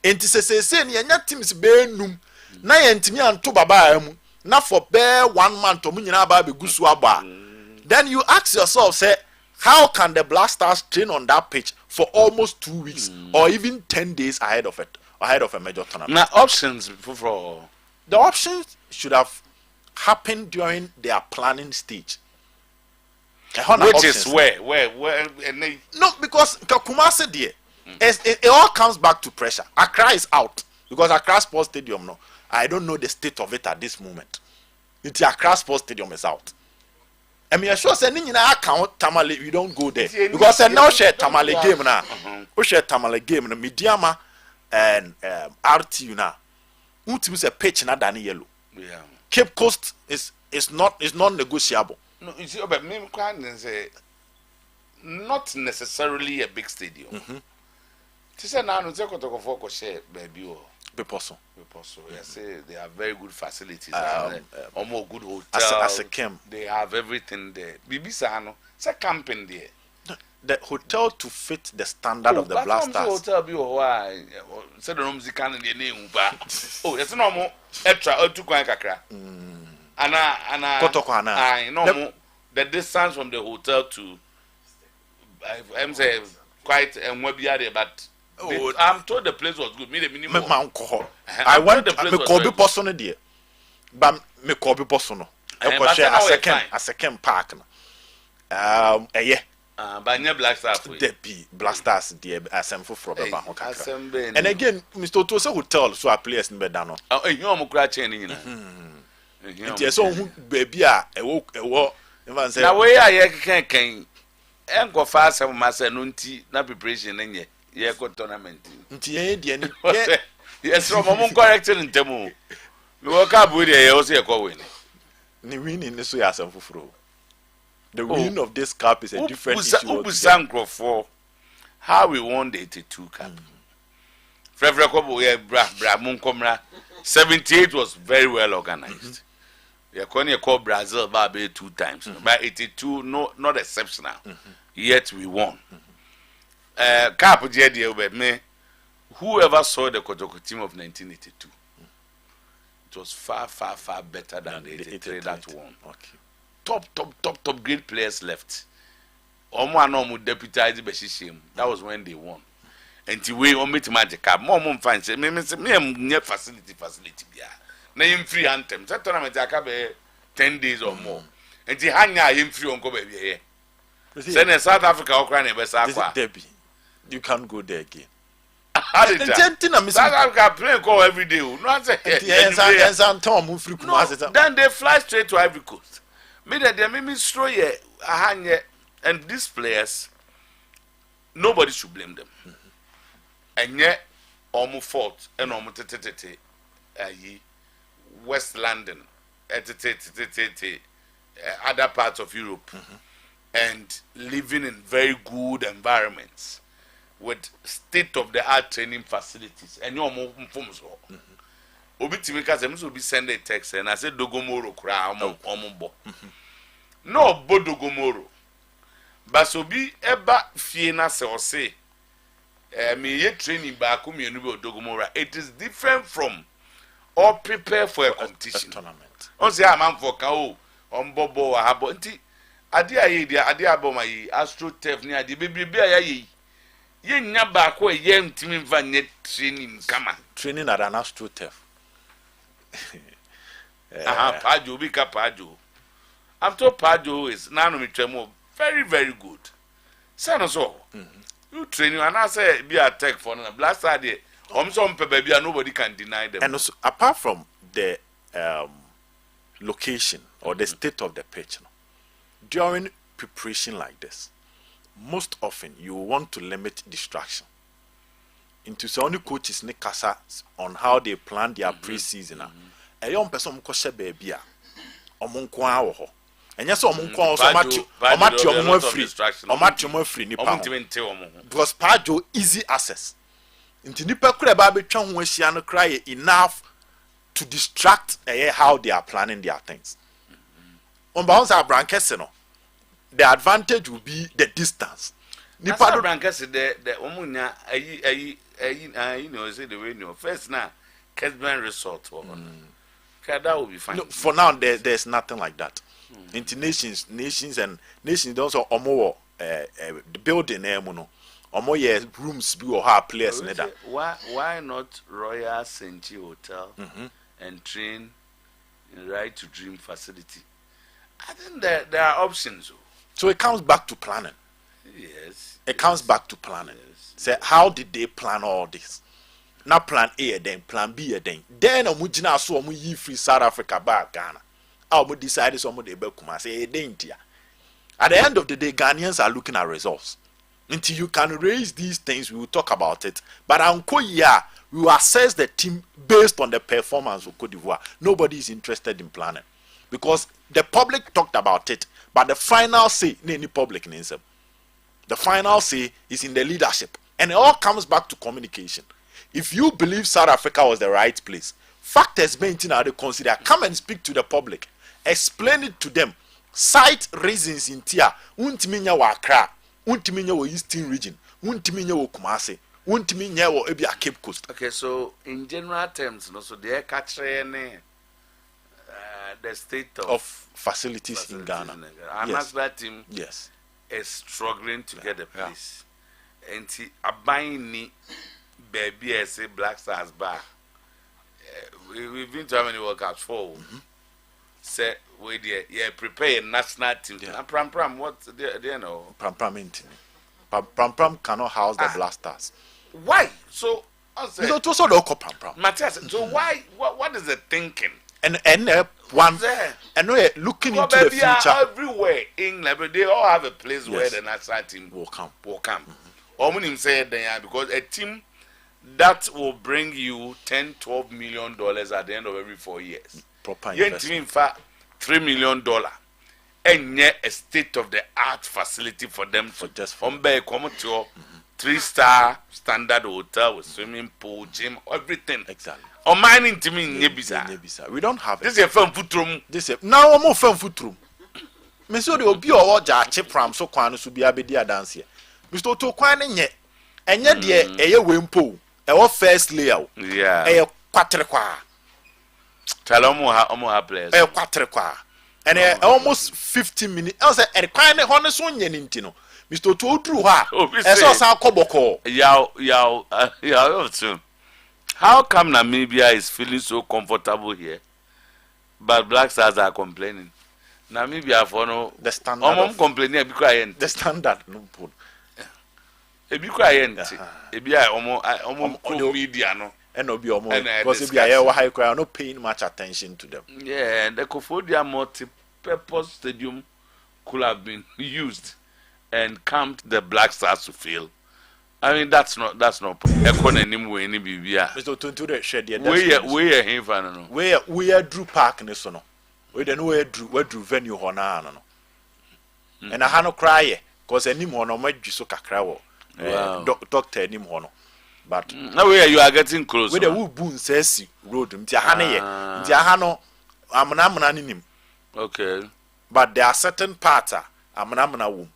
And to say your teams be num na yentimi anto baba mu na for bare 1 month to munyina ba be gusu aba. Then you ask yourself, say, how can the blasters train on that pitch for almost 2 weeks or even 10 days ahead of a major tournament? Now options for the options should have happened during their planning stage. Which is where no, because Kumasi there, it all comes back to pressure. Accra is out because Accra Sports Stadium. No, I don't know the state of it at this moment. It's Accra Sports Stadium is out. I mean, I sure say ni na account Tamale, we don't go there because I now share Tamale game now. We share Tamale game na Midiama and RTU now. Ultimate say pitch na than yellow. Yeah. Cape Coast is non-negotiable. No, you see, but me can say not necessarily a big stadium. She said now no take to go share baby o. Beposo. Yes, they have very good facilities. Almost good hotel. As a camp. They have everything there. Bibi Sano, say camping there. The hotel to fit the standard of the Blasters. Hotel be why said the music can the name ba. Oh, it's no more extra to kwan kakra. Ana Kotokwana. I no more the distance from the hotel to I'm say quite and but I'm told the place was good. Me the minimum. I went me call be person there. But me call be person no. A second park no. Yeah. But near Blasters. Debbie Blasters dear asemfo for baba ho kakra. And again Mr. Otoso hotel so a players in bedano. Oh, you am kura chain ni na. Nti so hu baby a ewo even say na we a ye kan enko fa asem ma say no nti na preparation nye ye ko tournament. Nti ye de ni yes from mom corrected ntemu. Me wo ka bu de ye o say ko win. Ni winning ni so ya asemfo fro. The winning of this cup is a different issue. How we won the 82 cup. Frevre Kobo, bra munkomra. 78 was very well organized. We are called Brazil Babe 2 times. By 82, not exceptional. Yet we won. Cup JD me. Whoever saw the Kotoko team of 1982, it was far, far, far better than the 83 that won. Okay. Top great players left. Omo deputized Beshishim. That was when they won. And we omit magic. More fine. Me facility. Na him free anthem. That tournament akabe 10 days or more. And the hanya him free on go baby here. Send in South Africa Ukraine be sa kwa. Debbie. You can't go there again. South Africa play call every day. No say. Then they fly straight to Ivory Coast. Me that they me throw ye and these players, nobody should blame them. And yet, almost fault and almost West London, other parts of Europe, and living in very good environments with state-of-the-art training facilities. And you're more Obi Timika said, "Must be send a text," and I said, "Dogomoro kura ombo." No, bo Dogomoro. Basobi eba fiena se o say, me ye training back me enu Dogomora. It is different from or prepare for a competition. Tournament. On say am for ka o ombobo wa habo nti ade aye dia ade aboma yi astro tef ni ade bebrebe aye ye nya ba ko ye ntimi mfa nye training kama. Training at an astro tef. Pajo bika Pajo. I'm told Pajo is nano very, very good. Say so. You train you and I say be a tech for a blast idea. Some baby nobody can deny them. And also, apart from the location or the state of the pitch, during preparation like this, most often you want to limit distraction. Into so only coaches ne kasa on how they plan their pre-season. A young person ko she baby a omonko awo ho. Enya so omonko also omatio free nipa. Because Pajo easy access. Into nipa kura ba betwa ho ahia no cry enough to distract how they are planning their things. On bounce Brankese no. The advantage will be the distance. Nipa Brankese the omunya you know say the way no first now Kesben resort that will be fine. No, for now there's nothing like that. Into nations also omo the building no omo rooms be or have players neither. Why not Royal Senchi Hotel and train in Right to Dream facility? I think there are options. So it comes back to planning. Yes. It comes back to planning. Yes. Say how did they plan all this? Not plan A then plan B then. Then omujina so omu yi free South Africa back Ghana. Omu decide so omu dey be kuma say e dey India. At the end of the day, Ghanaians are looking at results. Until you can raise these things, we will talk about it. But we will assess the team based on the performance of Cote d'Ivoire. Nobody is interested in planning. Because the public talked about it, but the final say, any public needs them. The final say is in the leadership. And it all comes back to communication. If you believe South Africa was the right place, factors being to consider, come and speak to the public. Explain it to them. Cite reasons in tia. Untiminya wakra. Untimi nye wo Eastern region, untimi nye wo Kumasi, untimi nye wo ebi a Cape Coast. Okay, so in general terms, no, so they catch the state of facilities in Ghana. Our national team yes. is struggling to get a place. And see, a buying ni baby as a Black Stars bar. We've been to how many World Cups? 4. Say, we yeah, prepare a national team. Yeah. And Pram, what do you know? Pram cannot house the Black Stars. Why? So, I said, you don't also Pram. Matthias, so why? What is the thinking? And one and we're looking into the future. Everywhere England, but they all have a place where the national team will come. Omunim said because a team that will bring you $10-12 million at the end of every 4 years. Proper investment. In fact, $3 million. And yet a state of the art facility for them for just from Bay come to 3-star standard hotel with swimming pool, gym, everything. Exactly. Or mining to me Nebisa. We don't have it. This is a firm foot room. This is now a more firm foot room. Monsieur, the Obi or Jachi Pram so quan to be a bedia dance here. Mr. To quan yet, and yet, dear, a wimpo, a first layout. Yeah, a quatrequa. Tell Omo players. A quatrequa. And almost 15 minutes. I was a kind of honest one, Yenintino. Mr. To drew her. As us our coboko. Yow, soon. How come Namibia is feeling so comfortable here, but Black Stars are complaining? Namibia for no the standard. Complaining because the standard no put. Because media no. And no be because if you are high crowd, not paying much attention to them. Yeah, the Kofodia multi-purpose stadium could have been used and camped the Black Stars to fill. I mean that's not economy any bibia. Mr. Tuntu shed the we are here for no. We are Drew Park in the no. We don't know where Drew venue hona no. And I had no cry because any more no make so kakra doctor any more. But now you are getting close. With the woo boon says road mti hano amna nim. Okay. But there are certain parts amna wom.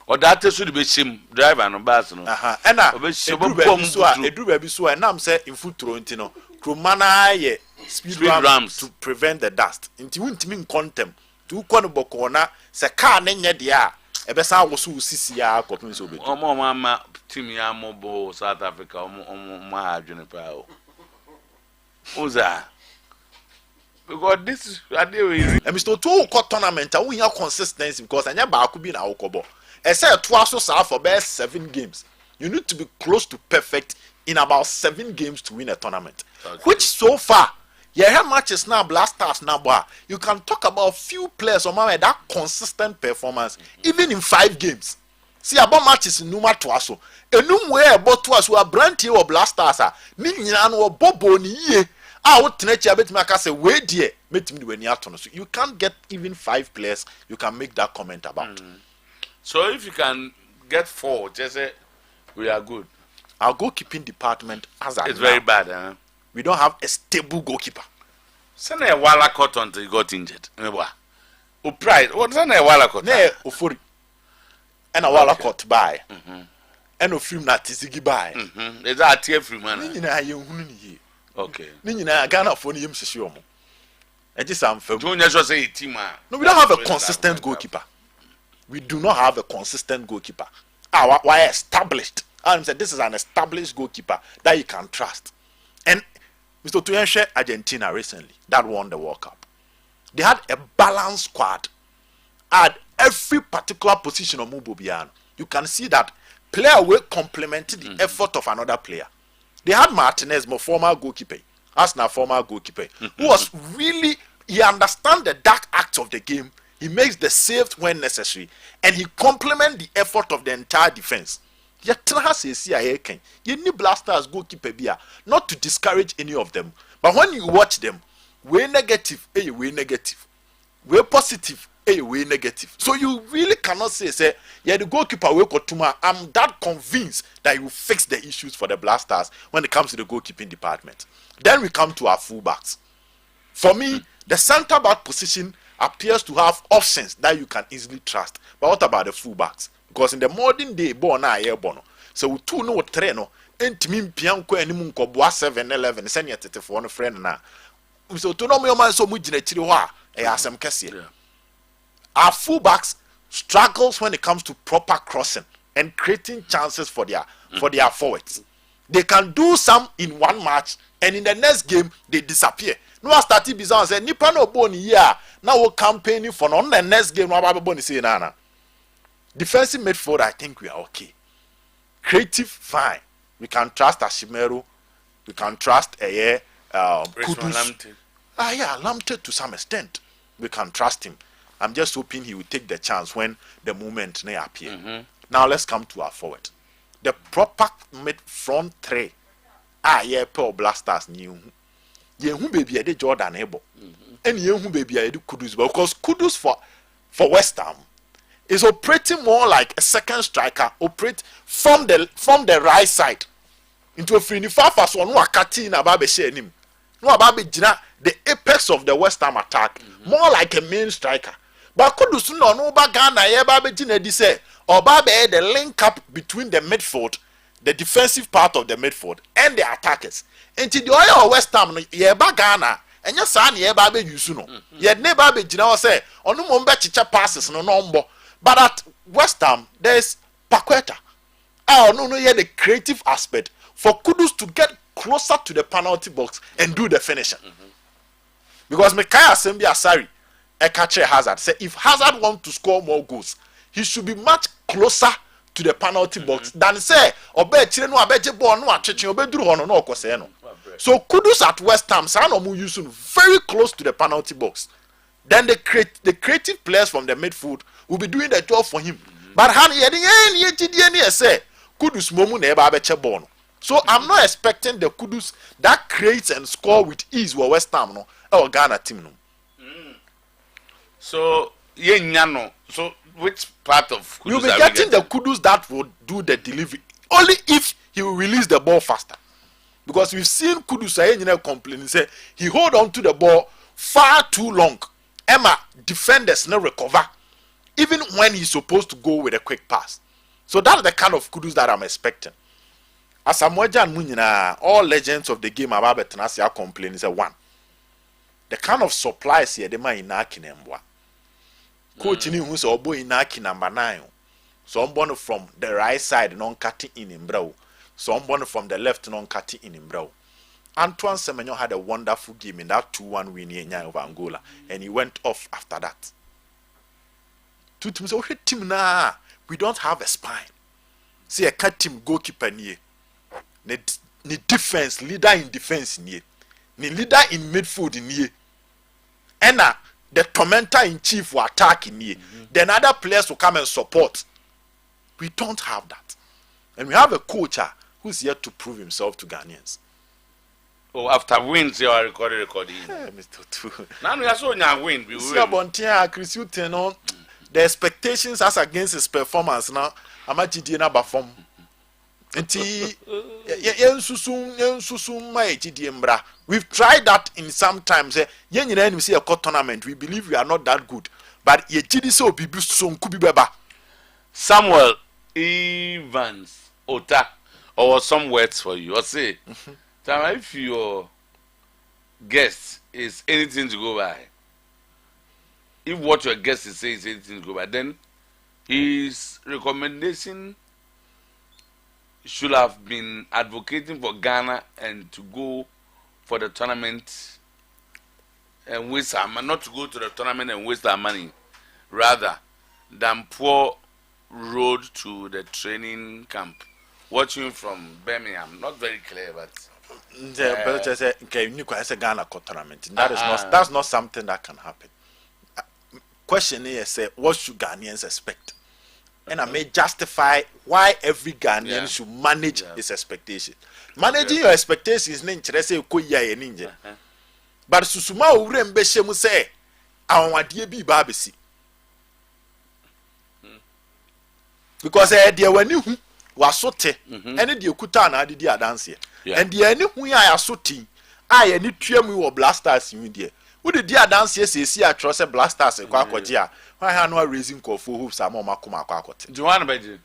Or that should be shim driver no bus no. And edru baby so and am say in foot throw ntino kromana ye speed ramps to prevent the dust. Nti wuntimi contem to ko no bokona se car ne nye de a ebesa wo so sisi ya kopin so be. Omo mama team ya mobo South Africa omo adwene pa o. Oza because this is and Mr. To tournament we have consistency because anya ba ku bi na akobo. I say twice for best 7 games. You need to be close to perfect in about 7 games to win a tournament. Okay. Which so far, yeah, matches now Black Stars now, you can talk about few players on that consistent performance, even in 5 games. See about matches in Numa Twaso. A new way about Twas who are brand new or Black Stars are Ninian or Bobo ni ye. Out nature bet make us say wait dear, met me when you are so you can't get even 5 players you can make that comment about. So if you can get 4, just say we are good. Our goalkeeping department as it's very bad, huh? We don't have a stable goalkeeper. Send a wala cut until he got injured. O pride. What send a wala cut? Ne ofori. And a wala cut by. And of film that is by. Is that a free man? Okay. Nina Ghana for him session. And this I'm from. Don't just say team. No, we don't have a consistent goalkeeper. We do not have a consistent goalkeeper. Why established? And said this is an established goalkeeper that you can trust. And Mr. Tuyenshe Argentina recently that won the World Cup. They had a balanced squad at every particular position of Mubobiano. You can see that player will complement the effort of another player. They had Martinez, my former goalkeeper, Arsenal former goalkeeper, who was really he understands the dark acts of the game. He makes the saves when necessary, and he complements the effort of the entire defense. You need Black Stars goalkeeper bia, not to discourage any of them, but when you watch them, way negative, way negative, way positive, way negative. So you really cannot say, yeah, the goalkeeper will Kotuma. I'm that convinced that he will fix the issues for the Black Stars when it comes to the goalkeeping department. Then we come to our fullbacks. For me, the centre back position appears to have options that you can easily trust. But what about the fullbacks? because in the modern day born na aye bono so two no three no entimi mpia nko anim nkoboa 7-11 senior tetefo no friend na so to no me man so mu gina chiri ho a e asem kese our fullbacks struggles when it comes to proper crossing and creating chances for their forwards. They can do some in one match and in the next game they disappear. No one started bizarre and said nipa no boni here now we campaigning for on the next game no boni say nana. Defensive midfield I think we are okay. Creative fine. We can trust Ashimeru. We can trust Kudus. Lamptey to some extent. We can trust him. I'm just hoping he will take the chance when the moment may appear. Now let's come to our forward. The proper mid front three. Pearl Blasters new. Who baby a Jordan Ebo. And who baby a Kudus because Kudus for West Ham is operating more like a second striker, operate from the right side into a free fafa so no akati na ba be share him. No about the apex of the West Ham attack, more like a main striker. But Kudus no ba Ghana ye ba be gina di say or ba be the link up between the midfield, the defensive part of the midfield and the attackers. Until the oil West Ham no ye ba Ghana enya sa na ye ba be use no. Ye ne ba be gina say onu mo mbe chicha passes no mbo. But at West Ham there is Paqueta. No ye the creative aspect for Kudus to get closer to the penalty box and do the finishing. Because Mekaya Sembi Asari Ekache Hazard say if Hazard want to score more goals, he should be much closer to the penalty box than say obe chire no abeje ball no atwetwe obe duru hono no okose no. So Kudus at West Ham say no mu use very close to the penalty box. Then the creative players from the midfield will be doing the job for him. But han ye say Kudus momu na eba abeche ball no. So I'm not expecting the Kudus that creates and score with ease with West Ham no or Ghana team no. So no. So which part of Kudus you'll be getting the Kudus that will do the delivery only if he will release the ball faster. Because we've seen Kudus complaining say he hold on to the ball far too long. Emma defenders no recover even when he's supposed to go with a quick pass. So that's the kind of Kudus that I'm expecting. As Amoja Munyina, all legends of the game about Betanasi are complaining say one. The kind of supplies here, they might inaki nembwa. Coach ni who's obo inaki number 9. Someone from the right side non cutting in Imbrao. Someone from the left non cutting in Imbrao. Antoine Semenyo had a wonderful game in that 2-1 win in of Angola, and he went off after that. Two teams, okay, team na we don't have a spine. See a cut team goalkeeper near. Ni defense leader in defense near. Ni leader in midfield near. And the tormentor in chief will attack in here. Then other players will come and support. We don't have that. And we have a coach who's yet to prove himself to Ghanaians. Oh, after wins, you are recording. Mr. Tu. Now we are so young win. We see about Chris Uteno. The expectations as against his performance now. Amachidi na perform. We've tried that in some times. We see a court tournament. We believe we are not that good. But Samuel Evans Ota, or some words for you. Or say, if your guest is anything to go by, if what your guest is saying is anything to go by, then his recommendation should have been advocating for Ghana and to go for the tournament and waste our money, not to go to the tournament and waste our money, rather than poor road to the training camp. Watching from Birmingham, not very clear, but Ghana tournament. That's not something that can happen. Question is, what should Ghanaians expect? And I may justify why every Ghanaian should manage his expectations. Managing your expectations is not interesting. But Susuma Urembe Shemu say, I want to be babisi. Because there were new was so te, and the Kutana did dance here. And the any who I are so tea, I any tremu or blasters in there. Who did dia dance yes see a trust blasters e kwa kwaji why ha no raising call for hoops am ma kuma akwakote. Joanna Beji.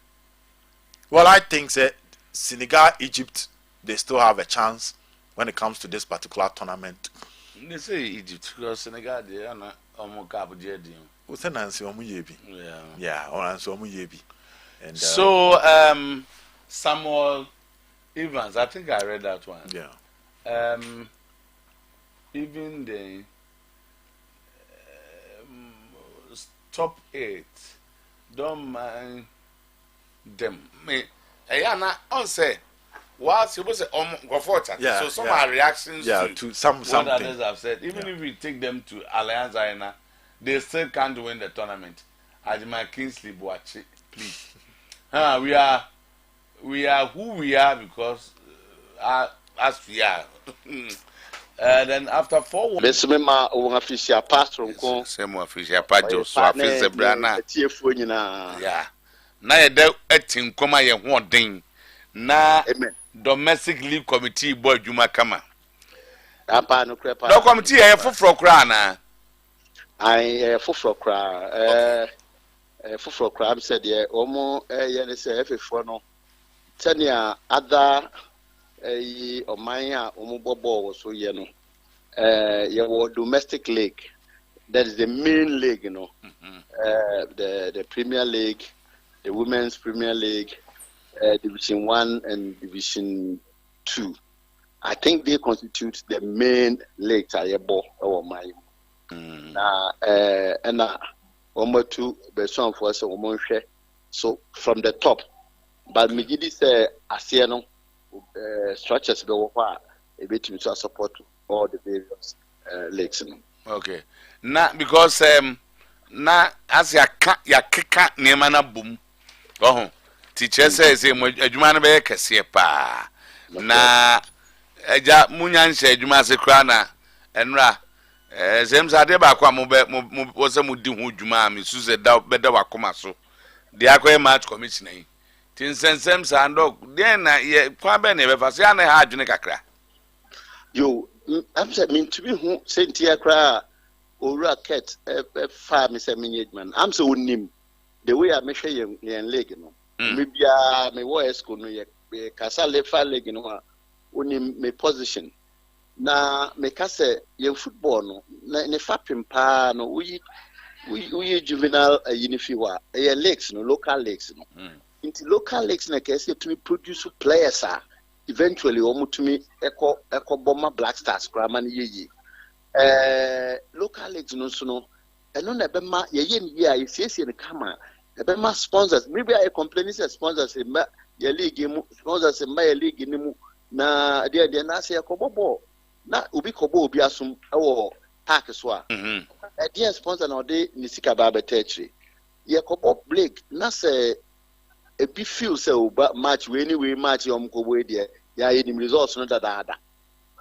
Well, I think that Senegal, Egypt, they still have a chance when it comes to this particular tournament. They say Egypt because Senegal they are not Capo Jedi. What's an answer on Yebi? Yeah, or answer on Yebi. And so Samuel Evans, I think I read that one. yeah. Even the top 8 don't mind them. Me, I on say, whilst you say go for chat. Yeah, So some are reactions to some what something others have said. Even if we take them to Alliance Arena, they still can't win the tournament. Ajima Kingsley Boachi, please. We are who we are because as we are. Then after 4 Besmema official pastor nko same official pajo so afise brana tiefo nyina yeah na ye de etin koma ye hoden na amen domestic league committee board adwuma kama ampa no krepa do committee ye foforo kra na ai foforo kra foforo kra am said ye omo ye ne se efefo no tania other oman a omo bobo so ye no your domestic league, that is the main league, you know. The Premier League, the Women's Premier League, Division 1 and Division 2. I think they constitute the main leagues I ever or my. And almost two person for us so from the top. But me did say Asiano structures be what a bit to support all the various leagues. Okay. Na because na as ya keka nema na boom. Oh. Teacher say adwuma no be kese pa. Na eja munya nse adwuma se kra na enra same sade ba kwa mo wo se mo di ho adwuma me su se da be da wakoma so. De akwa match commission yi. Tin sensem sandok den na ye kwa be na be fa se ya na ha adwene kakra. Yo I'm saying to be who sent here cry or racket farm is a management. I'm so nim the way I measure young leg, you know. Maybe my voice could no Casale far leg, you know, unim my position. Na me case young football no na ne fapping pa no we juvenile unifiwa legs no local legs no. Into local legs na case to produce players are. Eventually omutumi eko bomber Black Stars kramani yeyi local leagues no so no eno na be ma ye ni a yesiesie ne kama e be ma sponsors maybe I complain say sponsors in ye league mu sponsors in my league ni mu na de na say ekobobo na obi kobo obi asum ewo park so a de sponsor na de ni sika ba betachiri ye kobo break na say a big feel so match we anyway match kobo there ya any results no da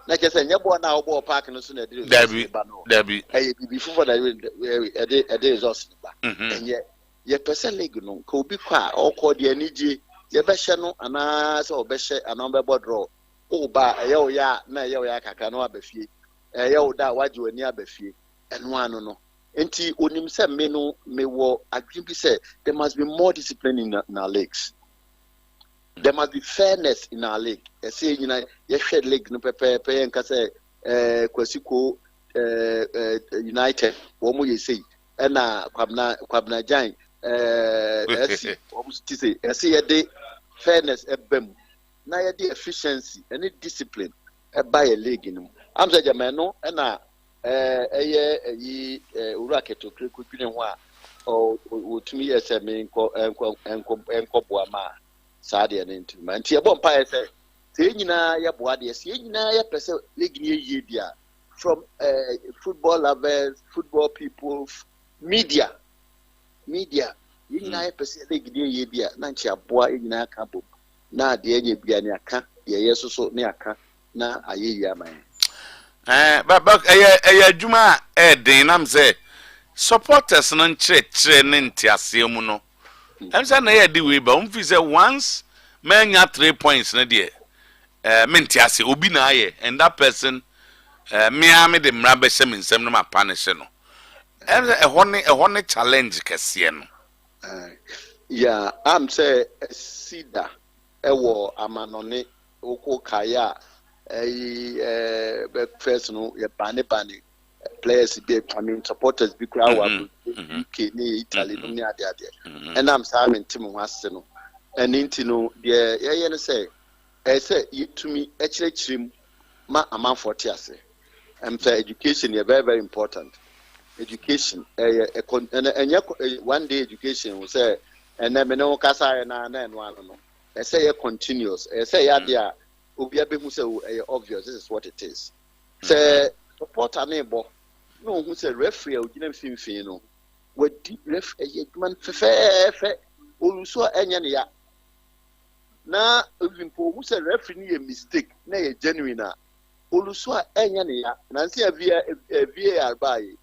na kese nyebo na obo park no so na de Debbie before that results ba enye ye person league no ko obi kwa okọ de anije ye be hye no ana se obe hye ana be draw o ba eye o ya na eye o ya kaka no abafie eye o da waje wani abafie eno anu no enti onim se me no me wo agree be say there must be more discipline in our leagues. There must be fairness in our league. I say you know ye shed league no pepe nka say Kwasiko United wo mo ye say na kwabna Jan SC wo mo say ye dey fairness ebem na ye dey efficiency and discipline e buy a league no am say jama no na eye yi ura keto kwetwene ho a o tumi ye say me enko boa ma saade ne nti man ti e bom pa say se nyina ye boa de se nyina ye pese league ni ye dia from football lovers, football people, media ye nyina ye pese league ni ye dia na nchi aboa ye nyina aka bom na de ye bia ne aka ye yesoso ne aka na ayeyi aman but adwuma den nam say supporters no nkyerɛkyerɛ ne ntiaseɛ mu no em say na ye di we ba fi say once manya 3 points na de me ntiase obi na aye and that person me am de mra be hye me nsem no ma punish no ehone challenge kese no yeah am say sida ewo amanone oko kaya first no ye bane players be supporters be crowd wa UK ni Italy no ni ade and am say am ntim ho ase no and nti no ye no say say to me echirechirim ma amanfo te ase say education is very very important. Education one day education will say and then no kasa na no say continuous say ya dia obi abehu say obvious this is what it is say support an ebo no who say referee o gina mfimfin no wadi ref man fe oluso enya ne ya na even po who say referee ni a mistake na ye genuine oluso enya ne ya na nse VAR bae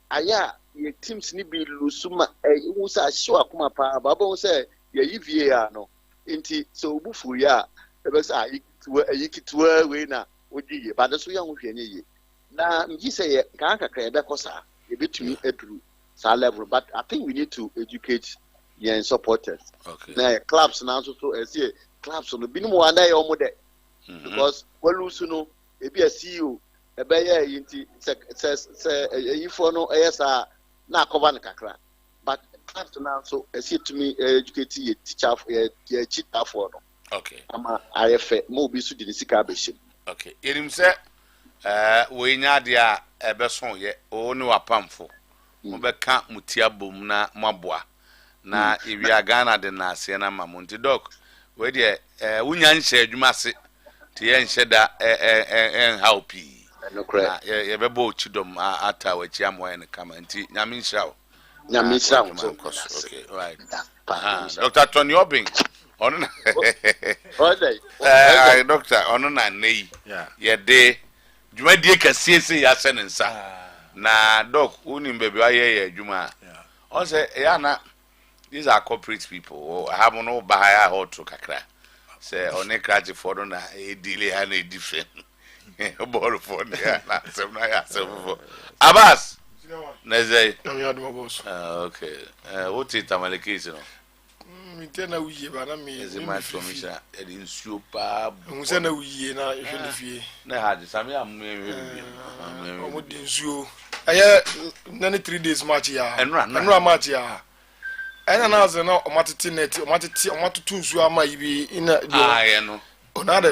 aya ye teams ni bi lusuma who say show akoma pa baba who say ye VAR no inti so obufu ya ebe say yikitwa we na odiye but so ya hwehwe nye ye na mji say ye kan kakra ebe kosa e betumi eduru sa level but I think we need to educate your supporters. Okay. Na clubs na so say clubs no binim wanda ye omo de because walusu no e bi a CEO ebe ye yinti se yifo no eyesa na cover na kakra but clubs na so say to me educate ye teacher ye cheater for no. Okay. Ama ayefe mo bi su di sika behim. Okay. Enim se we nya de a ebe son ye o ni wapamfo. Mo be ka mutia bom na maboa. Na ewia Ghana de na ase na mamonti doc. We de wunya nhye adwuma se te ye nhye da help No credit. ye be bo chidom ata wachi amoye ne kama nti nyame nhya. Nyame nhya. Okay, right. Dr. Tony Obing ono na doctor ono na nei ye de dwumadie kasiese ya se nsa na doc unim baby aye adwuma on say ya na these are corporate people or have no bahaya hot kakra say one krati for na e delay ha na different ball for na sem na ya sem for Abbas na say okay what it amalekisi no Mitena uye bana me my commissioner nsuo pa unse na uye na ehwe fie na hadi sami am omo di nsuo aya nani 3 days match ya enura match ya ena na azu na omatete net omatutu nsuo ama ibi ina aye no onada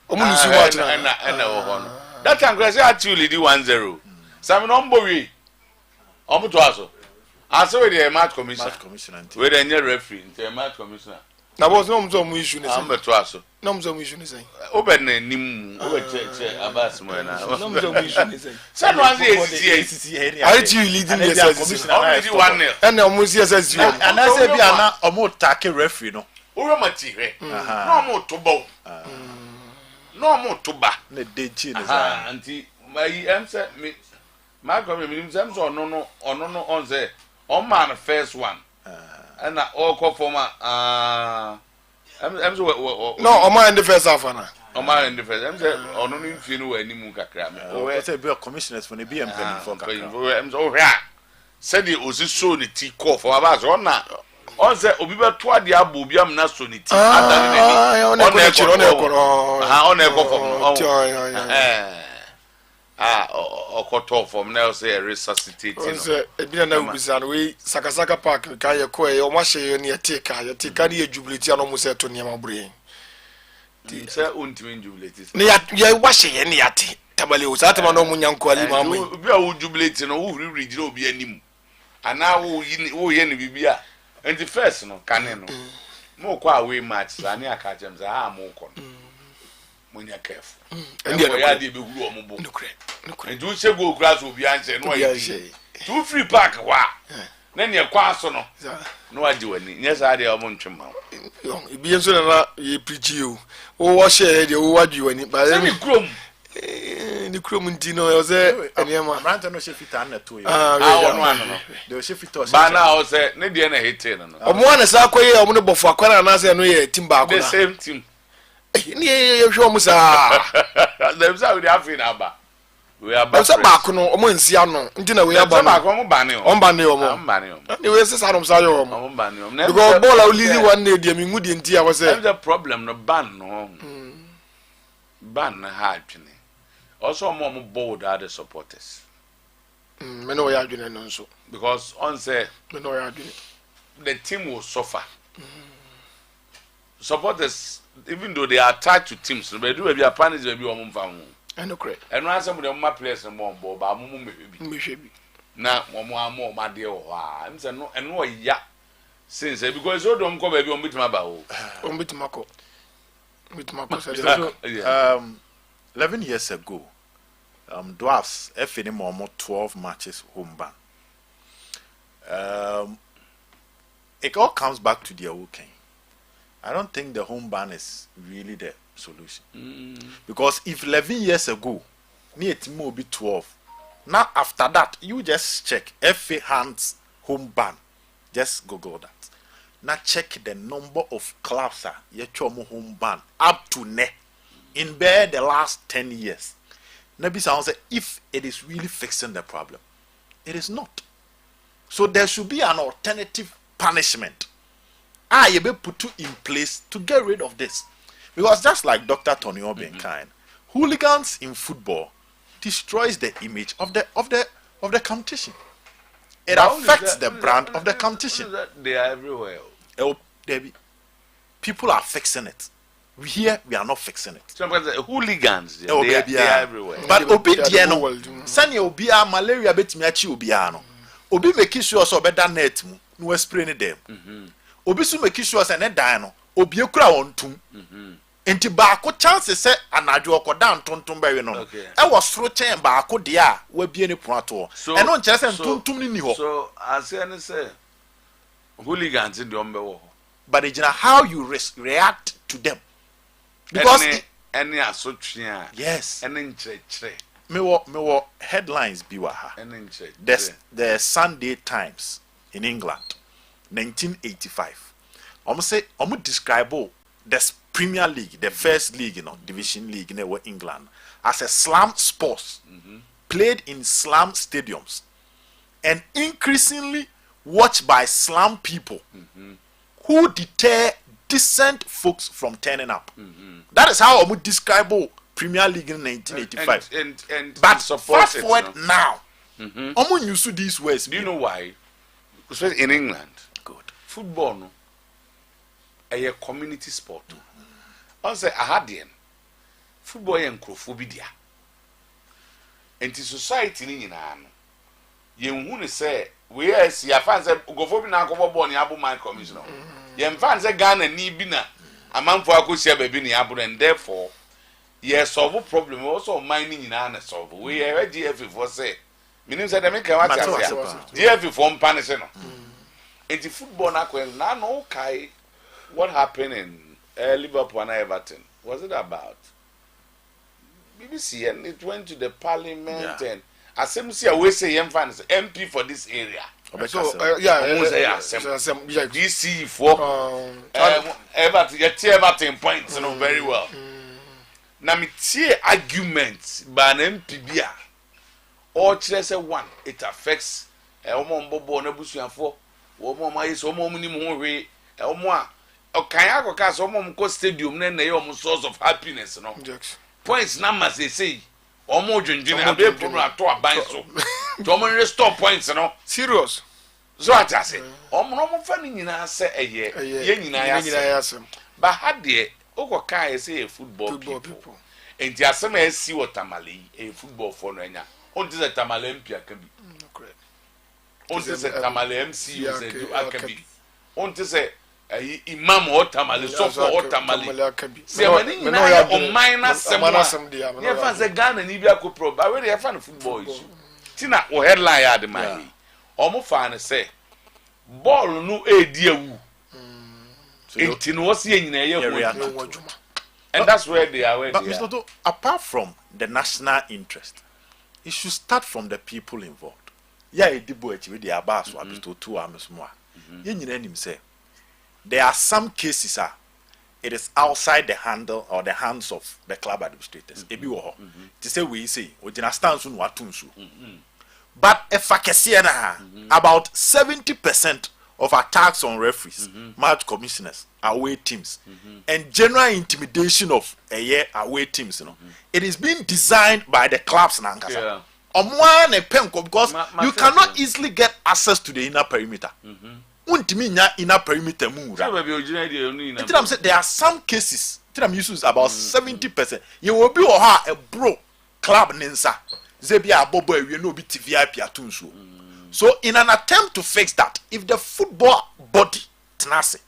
omo nsuo match na wo ho no that can go say actually di 1-0 sami no mbo wi omo to aso aso we the match commissioner we the new referee the match commissioner na boss no mzo mu issue ne say am to aso no mzo mu issue ne say obe na nim obe che Abbas mo na no mzo mu issue ne say say no one say are you leading the commissioner already 1-0 and omo CSS and I say bia na omo take referee no oro mati hwe no omo to bo no omo to ba na deji ne say anti my am say me my commissioner say so no on say on man first one and all call for my I'm so no o man the first half na o man in the first I'm say ono no mfi no animu kakra me o say be commissioners for the BMP for kakra I'm so hia said the oziso ni ti call for Abbas on say obi be to ade abo obi am na so ni ti adani ni on e ko okoto from now say resuscitate no say ebi na ubisa no we sakasaka park ka ye ko e o ma hye ne yeteka ne jubilate ano mo say to ne ma bure ti say untimi jubilate ne ya wa hye ne yate tabale o sa tama no mo nyanko ali ma mo bi a wo jubilate no wo riri gire obi anim ana wo ye ne bibia and the first no kane no mo kwa away match sa ne aka jem za ha mo ko no munya careful and ya dey be guru ombo no kre and you say go class obi anse no ayi two free park wa na ne kwa so no agi wani nya sa dey omo ntwema ibi enso na ye preach you o wo share dey o wagi wani ba ni krom ni krom ndi no o say eniema amranta no she fita na to yo no dey she fita o ba na o say ne dey na hete no omo na sa koye omo no bofo akwara na say no ye team ba the same team ni ye hwe omo sa dem say we dey afin aba we are back. So back no omo nsia no ntina we are back omo bane o. Omo bane o. Ni we say sadom say o. Omo bane o. Because ball a lili one day dey me ngudi ntia was say. The problem no ban no. Ban na hard twene. Also omo bold are the supporters. Me no ya adwene no so. Because on say me no ya adwene. The team will suffer. Supporters, even though they are attached to teams, they do be a panic, they be on phone. And no correct. And once some of them players and more, but maybe. Now, more, my dear, I'm saying no, and no, yeah. Since because you don't come baby on bit my bow. On bit Mako. With Mako. 11 years ago, Dwarfs, FNM more 12 matches home ban. It all comes back to their working. I don't think the home ban is really the solution. Because if 11 years ago, near team will be 12. Now after that, you just check FA hands home ban. Just Google that. Now check the number of clubs home ban up to ne in bare the last 10 years. Maybe someone say if it is really fixing the problem, it is not. So there should be an alternative punishment. You be put in place to get rid of this. Because just like Dr. Tony Obenkind, hooligans in football destroys the image of the competition. It affects the brand of the competition. They are everywhere. People are fixing it. We are not fixing it. Sometimes hooligans, they are everywhere. But obi dieno, sani obi a malaria betimi achi obi ano. Obi make sure so better net mu no spray ne dem. Obi so make sure say ne dan no obi ekura wontum. Enti ba ko chance say anadwo okoda ntontom ba we no. E wo soro chen ba ko de a wa bie ne poato. E no nkyere say ntontom ni ho. So as any say hooligans in the ombe. But it's how you react to them. Because any asotria. Yes. Any nchechre. Me wo headlines biwaha. The Sunday Times in England, 1985. Almost describe the Premier League, the first league, division league in England, as a slum sports played in slum stadiums and increasingly watched by slum people who deter decent folks from turning up. That is how I would describe Premier League in 1985. But fast forward now, I'm used to these words. Do you know why? Especially in England, good football no, a community sport. I say ahadien football yen crofobia. And the society ni nyina no. Yenhu ne say we as ya fan say gofobi na akobọ ball ni abu man commissioner. Yen fan say Ghana ni bi na amanfo akosia ba bi ni abu and therefore yes solve problem also mining nyina na solve. We are GF for say meaning say dem can what say GF for punish no. And the football na no kai what happened in Liverpool and Everton. Was it about BBC and it went to the parliament and assembly always say fans MP for this area. So DC for Everton points very well. Now me tie arguments by an MP bia or say one it affects omo mbobo na busuafo omo mayiso omo ni mo hwe omo Okanya go ka so mom ko stadium na ye om source of happiness no. Points numbers say omo dwendwene abe pro ato aban so. To omo restore points no. Serious. So atase. Omo no fa ni nyina se eye. Ye nyina ya se. Ba ha de okoka ye say football people. Enti asem e si watamale e football for no anya. On this tamale mpia ka bi. Correct. On this tamale MC you say do akabi. On this imam or tamale so for tamale se mani nyina o minor sem ye fan se Ghana ni bia ko pro ba we dey fan football issue tina o headline ya de mai o mo fan say ball no edi awu enti no wose ye nyina ye ho and that's where they are but Mr. Toto, apart from the national interest it should start from the people involved edibo echi we dey abaso Mr. Toto amesmo ye nyina nim say there are some cases it is outside the handle or the hands of the club administrators. Ebi wo ho. To say we say, ojina stance no atunsu. But if I can see about 70% of attacks on referees, match commissioners, away teams, and general intimidation of away teams, it is being designed by the clubs nankasa. Because you cannot easily get access to the inner perimeter. Inner perimeter move. There are some cases that I'm using about 70%. You will be a bro club ninsa. Zebia Bobo we no be VIP atunso. So in an attempt to fix that, if the football body tenase,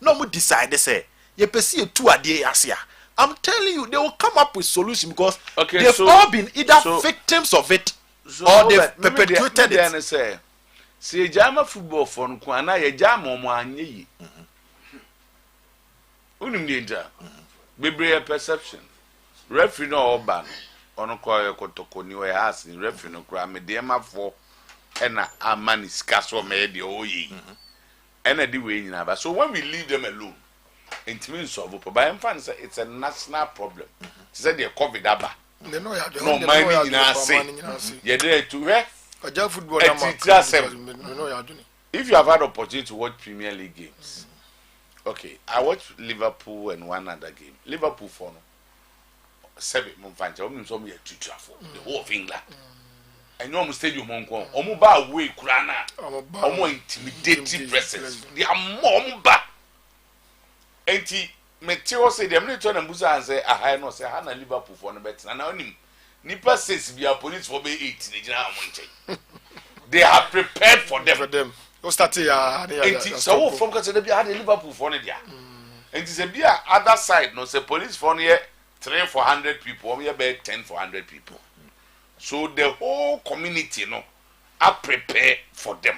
no more decide say you perceive 2 ade asia. I'm telling you, they will come up with solution because they've all been either victims of it or they've perpetuated it. Say, see, Jama football for Nkwana, ye Jama Mwanyi. Unim danger. Bebre perception. Referee no oban. Ono kwa kotoko ni we asking referee no kra me de ma for ena amani skaso me de oyi. Ena di we nyina ba. So when we leave them alone, it means solve it. But I'm say it's a national problem. Say the COVID aba. No money nyina say. Ye there to where football if you have had opportunity to watch Premier League games. Okay, I watched Liverpool and one other game. Liverpool for no 7 months, some year to travel the whole of England. I know I'm stadium monko. Omo ba away kurana. Omo intimidating presence. They are more ba. Enti Meteo say them no turn and busa and say I no say ha na Liverpool for no bet. Na onim nipa says be a police for be 8 they are prepared for them. Go start ya. Enti so from because they be had Liverpool for no dia. Enti say be other side no say police for no 300-400 people, we about 10-400 people. So the whole community, are prepared for them.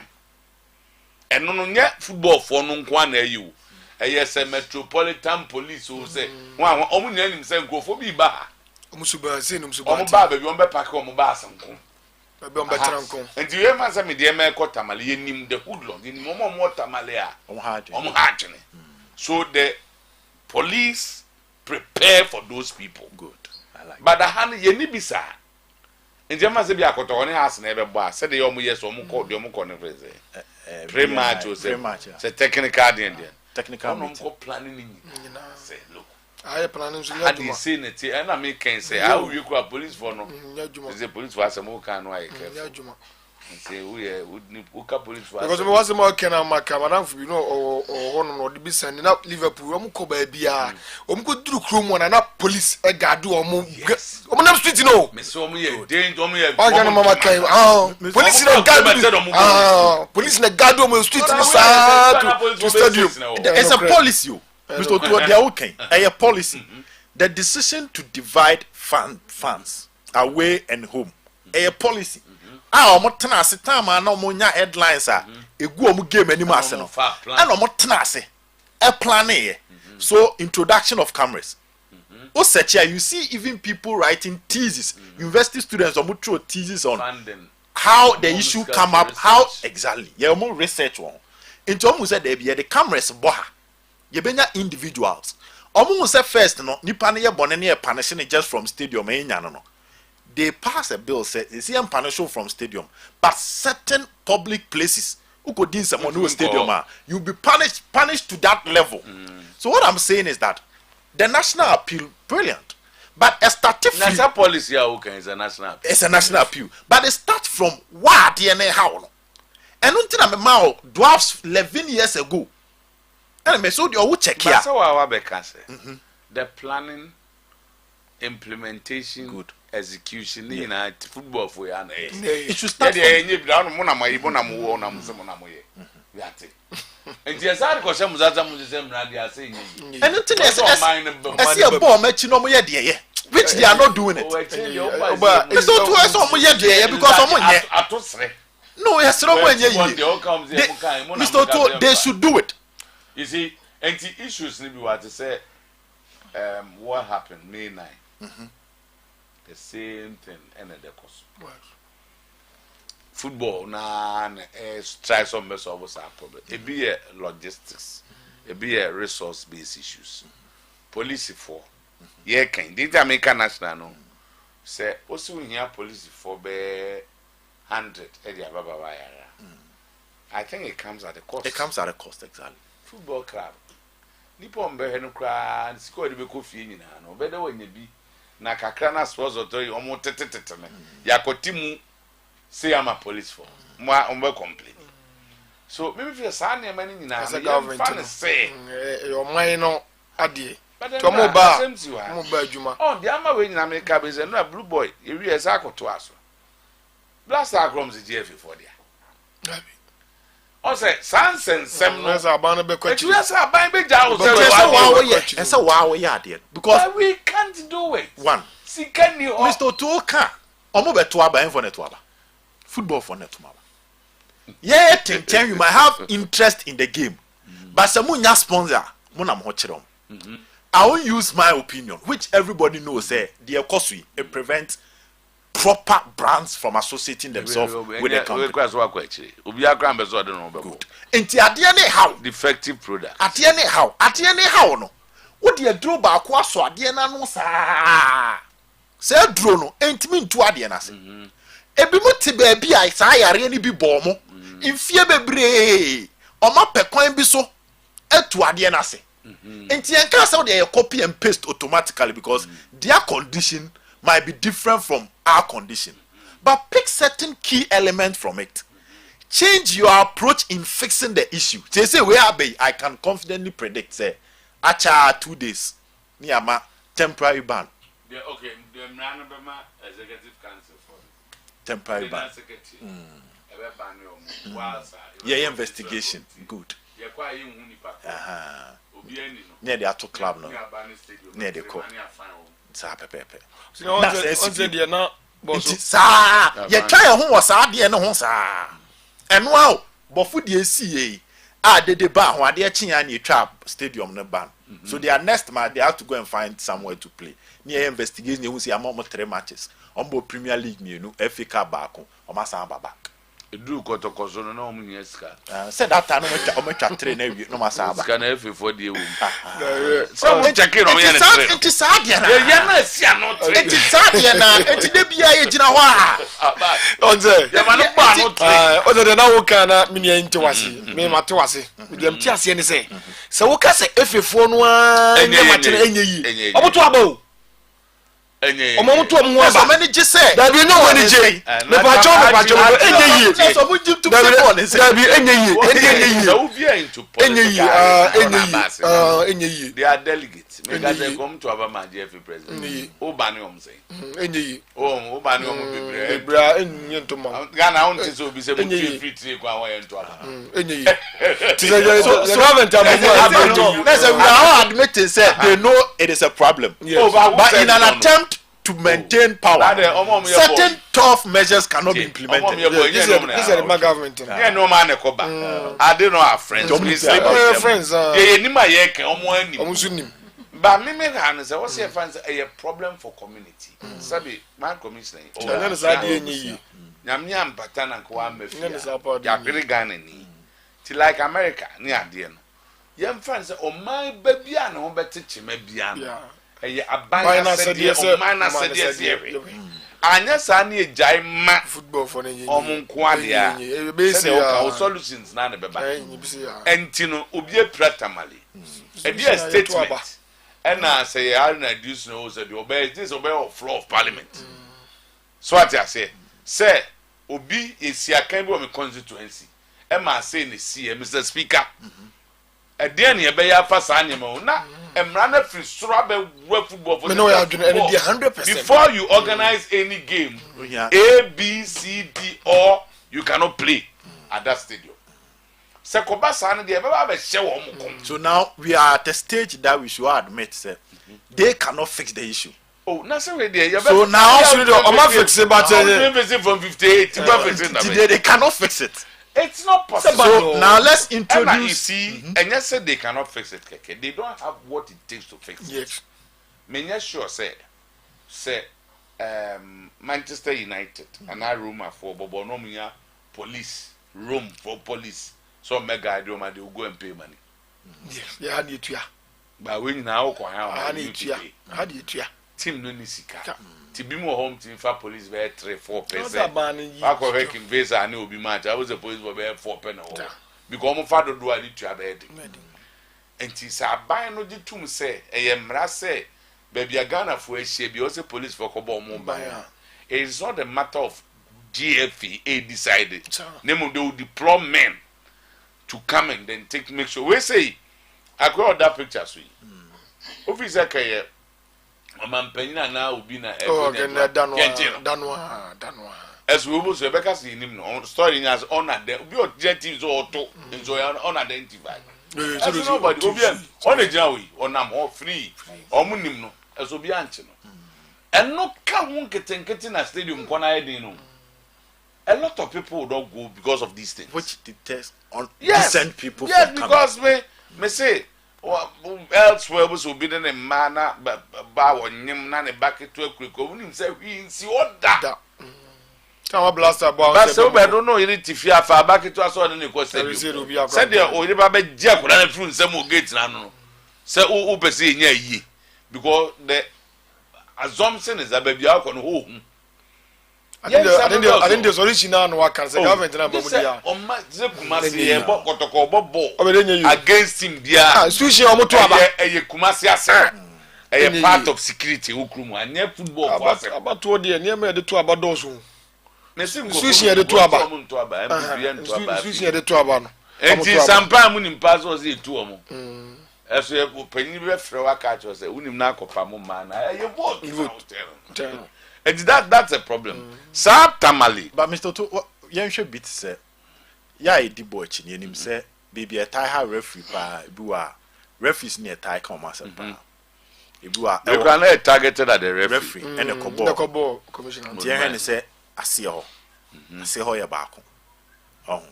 And no football for no one you. Yes, a metropolitan police who say, "One, omu name himself go for biba." Omusuba, baby, you want pack on Mubas and and you hear my me dear Merco Tamale, him the hoodlum, in Momo Motamalea, Hardly. So the police prepare for those people. Good. I like but the hand ye ni bisa. In German se bi akoto oni has na ebe bo say the yomu yes omu call the omu call ne phrase. Pre-match o say. Say technical den. Technical meeting. Planning ni. Say look. I planning so I dey say net and I make can say how we call police for no. Say police for some can no I careful. Say we ka police for because me was more can amaka madam you know or no the be send na Liverpool omu ko ba bia omu ko duru krom na police e guard omu na street no me so omu ye danger omu ye aga na mama kai police na guard police na guard omu street ni sa to stadium it's a policy Mr. Otu they are okay a policy the decision to divide fans away and home a policy omo tena ase time na omo nya headlines egu omo game anima ase no and omo tena ase e plan e so introduction of cameras o search you see even people writing thesis university students omo throw thesis on how the issue come up how exactly yeah omo research one into omo say there be the cameras boha ye benya individuals omo say first no nipa ne ye bone ne ye punish just from stadium enya no they pass a bill say is here punishment from stadium but certain public places who could do some no stadium you'll be punished to that level. So what I'm saying is that the national appeal brilliant but a static national policy is a national appeal. It's a national appeal but it starts from what DNA how and until I'm a dwarfs 11 years ago and me so you check here the planning implementation good execution in football for ya na it should start enye bi na mo na mayibo na mo wo na mo se mo na mo ye yate enti esa ko se muzaza mo se mra dia se enye and until I see a ball match no mo ye de ye which they are not doing it but it's not to us mo ye de ye because omo nye atosre no yes no mo nye ye Mr. Otu they should do it you see enti issues ni bi what to say what happened May 9 the same thing and the cost. Football na try some solve our problem. It be a logistics, it be a resource based issues. police for ye kan the Jamaica national no say also here police for be 100 I think it comes at a cost. It comes at a cost, exactly. Football club Nippon be no cry score the be coffee nyina no be da wanya bi na kakra na sports authority omo tetetete me yakotimu say am a police for mo ombe complain so maybe for say na man nyina na fan say your mind no ade to mo ba adwuma oh the ama we nyina America be say no blue boy e wi esa akoto aso blast acroms the GF for there o say sans and sem no say aban be kwachi you say aban be jawo say and say wow yeah there because we can't do it one see can you Mr. Tuoka omo beto aban for net waba football for net waba yeah ten you might have interest in the game but some munya sponsor mo na mo kire I won't use my opinion which everybody knows say the costly it prevents proper brands from associating themselves with the company. Good. Enti ade ne how defective product. Ade ne how no. What the draw ba ko aso ade na no saa. Say draw no entimi ntu ade na se. Ebi mo te ba bi ai saa yare ni bi bo mo. Mfie bebre. O ma pekwan bi so etu ade na se. Enti enka say they copy and paste automatically because their condition might be different from our condition. But pick certain key elements from it. Change your approach in fixing the issue. They say I can confidently predict say acha 2 days. Niyama temporary ban. Yeah, okay, the Manabama executive council for temporary ban. Yeah, investigation. Good. Near the Ato club no. Near the court. Sa pepepe. So on say na boss. Sa, ye try ho was ade no ho sa. Eno a bofu de sie de ba ho ade chi ya na etwa stadium no ban. So their next match they have to go and find somewhere to play. Near investigation you see am 3 matches. Ombo Premier League mienu, FA Cup baako, o ma san baba. Edu kotokoso no na omunye sika. Said that time o metwa 3 na wi no ma san baba. Sika na FA for the ewu. So we check in on ya na 3. Enti sa de na. Ya na sia no 3. Enti sa de na, enti de bia ye gina ho a. Onze. Ya ma no ba no 3. Onze de na wo kan na me ne nti wase. Me ma te wase. Dem ti ase ne se. Se wo ka se FA fo no a enye ma kire enye yi. Oboto aba ọmọ mú tó ọmọ wọn bá many just say dabi no one je me pacho enye yi so we jump to football and say dabi enye yi so we are into politics enye yi they are delegates me got them come to Abama GF president o ba ni om say enye yi o ba ni om bebre bra enye to ma Ghana on say so be say free trade kwa wa yen to Abama enye yi ti say the government Abama let's say we are admitting say they know it is a problem but in an attempt to maintain power certain tough measures cannot be implemented. This is the government. Yeah, no man ekoba. I don't know our friends. We sleep with friends. They ni ma ye ke omo ani. Omo sunim. But me han say what's your fans a problem for community. Sabi man commissioner. Na na sa de enye yi. Nyam nyam pata na ko amafia. Ya pere Ghana ni. Ti like America ni ade no. Yem fans say o man ba bia na ho betche ma bia no. Abana said yes, Mana said yes. Anya Sani a Jaima football for the Omunquadia, solutions none of and Tino Ubia Pratamali. A dear statement. And I say, I reduce knows that you obey this obey floor of parliament. So what I say, Obi is here came from a constituency. Emma saying the see, Mr. Speaker. A dear near Bayer for Sanimo, na Emrana free strawberry football for 100%. Before you organize any game, A, B, C, D, or you cannot play at that stadium. So now we are at a stage that we should admit that they cannot fix the issue. Oh, that's already. So now fix it, but from 58, they cannot fix it. It's not possible. So now let's introduce. You see, and yes, said they cannot fix it. They don't have what it takes to fix it. Yes. Many sure say, Manchester United and I room for Bobonomia police room for police. So mega idea they will go and pay money. Yeah, need to. ba we nyina wo kwa ha na etua ha de etua team no ni sika ti bi mo home team fa police be 3-4%. That ban yi. Akọ hek invesa na obi match I was the police be 4% no. Because mo fa do do ani tua be de. Enti sa ban no di tum say eye mra say baby Ghana for ehie bi o say police for kobo mo ban. It is not a matter of GFA decided. Name they will deploy men to come and then make sure we say I got that picture so. Officer kay Mampanyina na obi na danwa as we will say because him no story as on the obi objectives or to enjoy unidentified. Nobody obi on the jawi on am all free or munim no as obi anche no. And no can get in a stadium corner no. A lot of people don't go because of these things. Which detest on decent people. Yes, because me say elsewhere was obedient a manner bow on him na back to a quick when him say we see what that. Come blaster about. But so I don't know you need to fear far back to us on the question. Said there Oyerepa be jack na front some gate na no. Say who be say nya yi because the assumption is that baby akọ no ho. I think the solution now no can say government na bamudia. O ma ze Kumasi e bo kotoko bo against him dia. Sushi o moto aba. Eye Kumasi ase. Eye part of security ukrumu anya football for ase. Aba to de ne ma de to aba dozo. Sushi e de to aba. Sushi e de to aba no. Enti sampa mu nim pass o se tu omo. Eso e panyin be frɛ wa ka cho se unim na akopa mo ma na eye vote. And that's a problem. Sab tamale. But Mr. To yenhwe bit say ya edi bo achi ni nim say baby a tie ha referee pa ebuwa referees near tie come as pa ebuwa they can targeted at the referee and the kobo commissioner tie say ase ho ya ba ko oh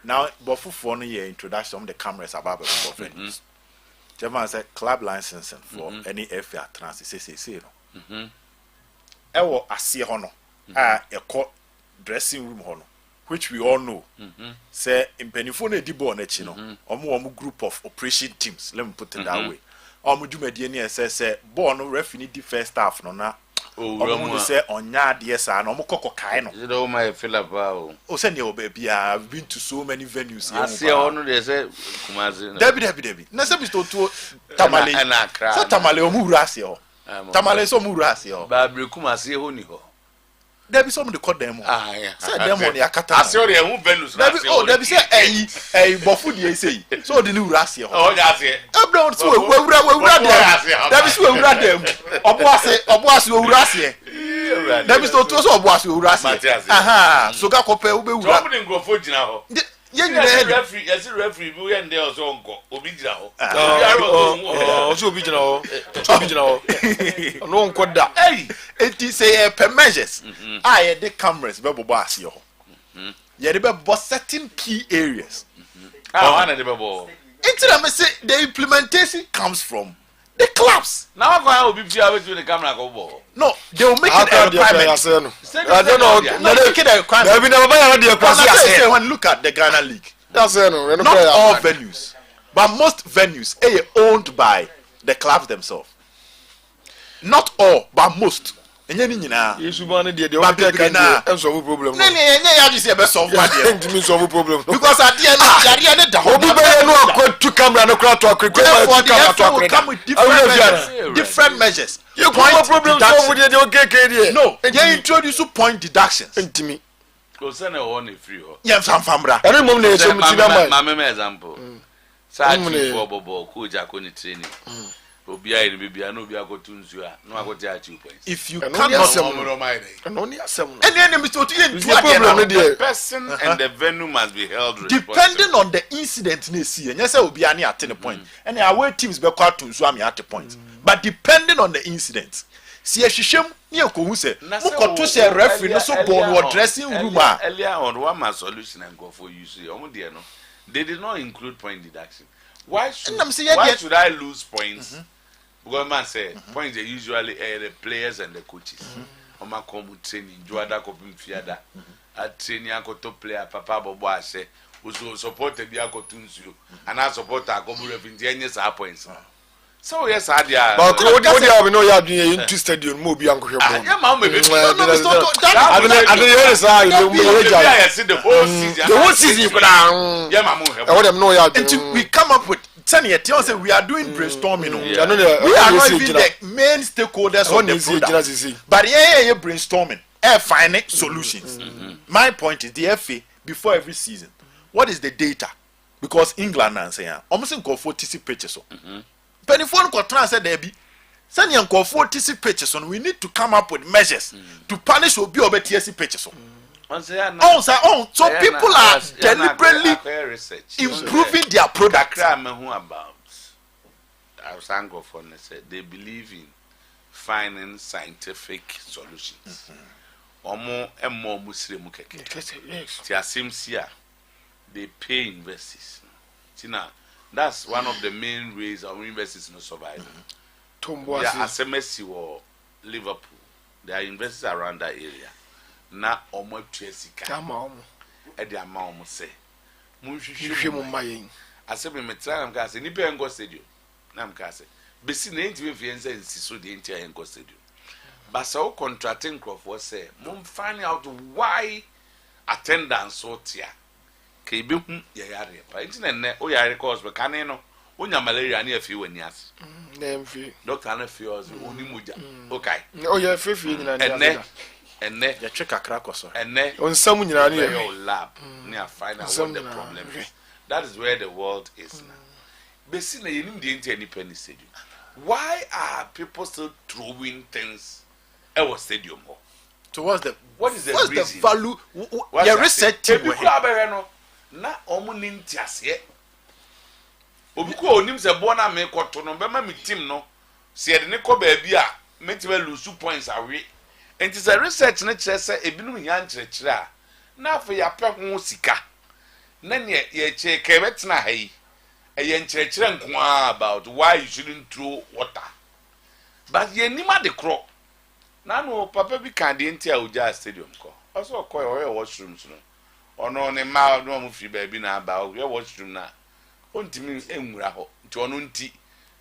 now bofufo no ye introduction the cameras about before venues German say club licensing for any FA trans say no ewo ase ho no a ekọ dressing room ho no which we all know say impenifo na edibo na chi no omo group of operation teams let me put it that way omo dwumadie na say ball no referee di first half no na omo say onya ade sa na omo kokokai no is do my Philip o say ne oba bia I've been to so many venues here ase ho no dey say Kumasi Debbie na say Mr. To tamale say tamale omo wura ase ho tamale so omo wura ase ho ba bre Kumasi ho ni ho Debbie some the call them yeah say them on yakata ase o dey hu Venus na say Debbie say bofu dey say so the wura ase ho oh ya ase Ebron so wura dem Debbie so wura dem obo ase wura ase Debbie so to so obo ase wura ase aha so ga kope ube wura so mo ngofo gina ho ye nyina referee bi we ndey ozo nko obi gina ho so obi gina ho no nko da enti say per measures ye the cameras be bobo ase ho ye dey be certain key areas one dey be bo enti na me say the implementation comes from the clubs. Now go obi bia we do the camera go bo. No, they will make it a requirement. I don't know. No, they make it a requirement. Say when look at the Ghana League. That's no. Not all venues, but most venues are owned by the clubs themselves. Not all, but most. Enye ni nyina. Yesu ba ne de o be ka na solve problem. Enye ya ji say be solve one there. Ntimi solve problem. Because at the end yare ne da. Obi be no akọ camera no kra to akọ come with different measures. You point problem solve with the okeke there. No, you introduce point deductions. Ntimi. Ko se na ho na free ho. Yem famfamra. Ere mom na eso mtiba ma me example. Sa ti for bobo ko ja ko ni training. Obia ire bibia na obia ko tunzu a na akote a 2 points. If you cannot only asem no. Any Mr. Otu the person and the venue must be held responsible. Depending on the incident na see, enya say obia na at the point. And away teams be kwa tunzu am at the point. But depending on the incident, see ehwehwem ne ekohu say, mo koto say referee no so born or dressing room a. Earlier on one man solution and go for you see. Omo there no. They did not include point deduction. Why should I lose points? Because man said points are usually the players and the coaches. Oma come training, Joada kopim fiada. At training to player Papa Bobo say, who support the Biako Tunsu, and I support our Gomu revenue points. So yes, Adia. But what do you know? You are doing into stadium, movie and go here. Yeah, mama. I The whole season. The whole season, you could have. Yeah, mama. I want them know you are Until we come up with. Tanya, say we are doing brainstorming. Yeah. We are not even the main stakeholders of the product. But yeah, brainstorming, finding solutions. My point is the FA before every season. What is the data? Because England and say, almost go for TC pitches. But if one could translate there be, send you go for TC pitches on. We need to come up with measures to punish or be over TC pitches. So people are deliberately improving their product. I was angry for said they believe in finding scientific solutions. Omo and more Muslim keke. They pay investors. That's one of the main ways our investors no survive. There are SMSC or Liverpool. There are investors around that area. Na omo tuesika e de ama omo se munhwehwe mu mayen asebe metra am ka se ni pe engo stadium na am ka se besi na enti we nse nsi so de enti engo stadium basa o contracting crop for say mum find out why attendance so tia ke be hu ye yare pa enti na ne o yare cause be kan no onya malaria na afi wani as na mfi doctor na fi ozi oni muja okay o ya fefi nyina na and then you check a crack or so. And then on some your lab near find out what the problem is. That is where the world is now. Basically, you need the any penny stadium. Why are people still throwing things at our stadium? So what is the reason? The value? Your research team. Na omunim tiase. Obuko onim se bona me koto no be ma me team no. Se ye de ne ko ba bia, metiwe lose points away. And it's a research nature say a binum yan chira. Now for your pet sika. Then ye check kebetina hay. A yen chira about why you shouldn't throw water. But ye nima the crop. Now no papa be candy into Uja Stadium call. Also call your washrooms. Or no, ne ma no mufi baby na about your washroom na. Unti me emuraho. To onunti.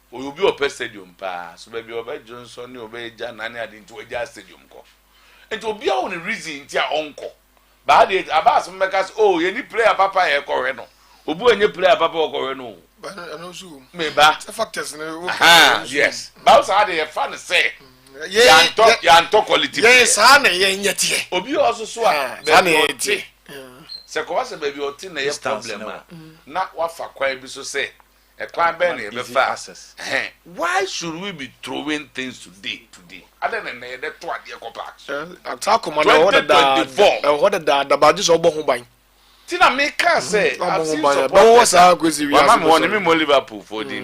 Will be a stadium pass, so baby obey Johnson, obey Jan, and I didn't a stadium call. It will be only reason to your uncle. But it about some makers, oh, you need player papa a correno. Ubu and you play a papa or correno. But I know so. Maybe the factors. Yes. Bows are they fun to say. Yeah, talk quality. Yes, honey, yet. Obi also swam. Honey, Sequasa baby or tin a problem. Not what for quite be so say. A crime benny fast. Why should we be throwing things today? Other than that, what the compacts. I'm talking about what the badges of Bohumbai. Tina make us say, what's our crazy? I'm wanting me Liverpool for the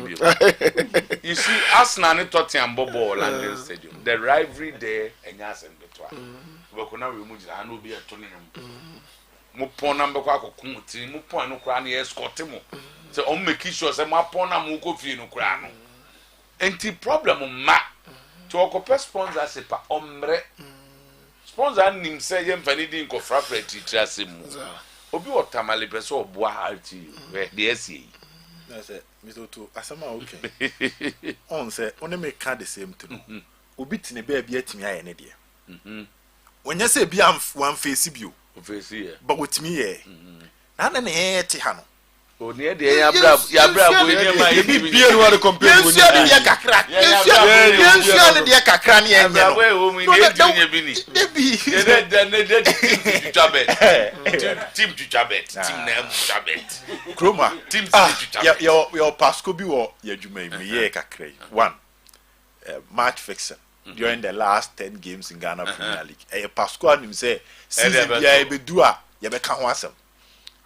You see, Arsenal Tottenham Bobo London Stadium. The rivalry there and yes and between. We could not remove the hand be a Tony. Mupon number Quaco, Mupon no cranny escortimo. So on make sure say my pona muko fi no kra no enti problem ma to okope sponsor se pa omre sponsor nim say ye mfani din ko frafra titira semu obi otamale pese oboa halti we de sie na say Mr. To asama okay on say on make the same thing obi tine ba bia timi aye ne de wonya say bia wan face bio face here but with me here na na ne te ha no Near the Yabra, you be beer one compare with the Kakra. Yes, the Kakrani and the way whom we Team to Jabet, Team Nam Jabet, Chroma, Team your Pascobi or Yajume, Kakre. One match fixer during the last 10 games in Ghana Premier League. A Pasco and him say, Dua, Yabeka Wasam.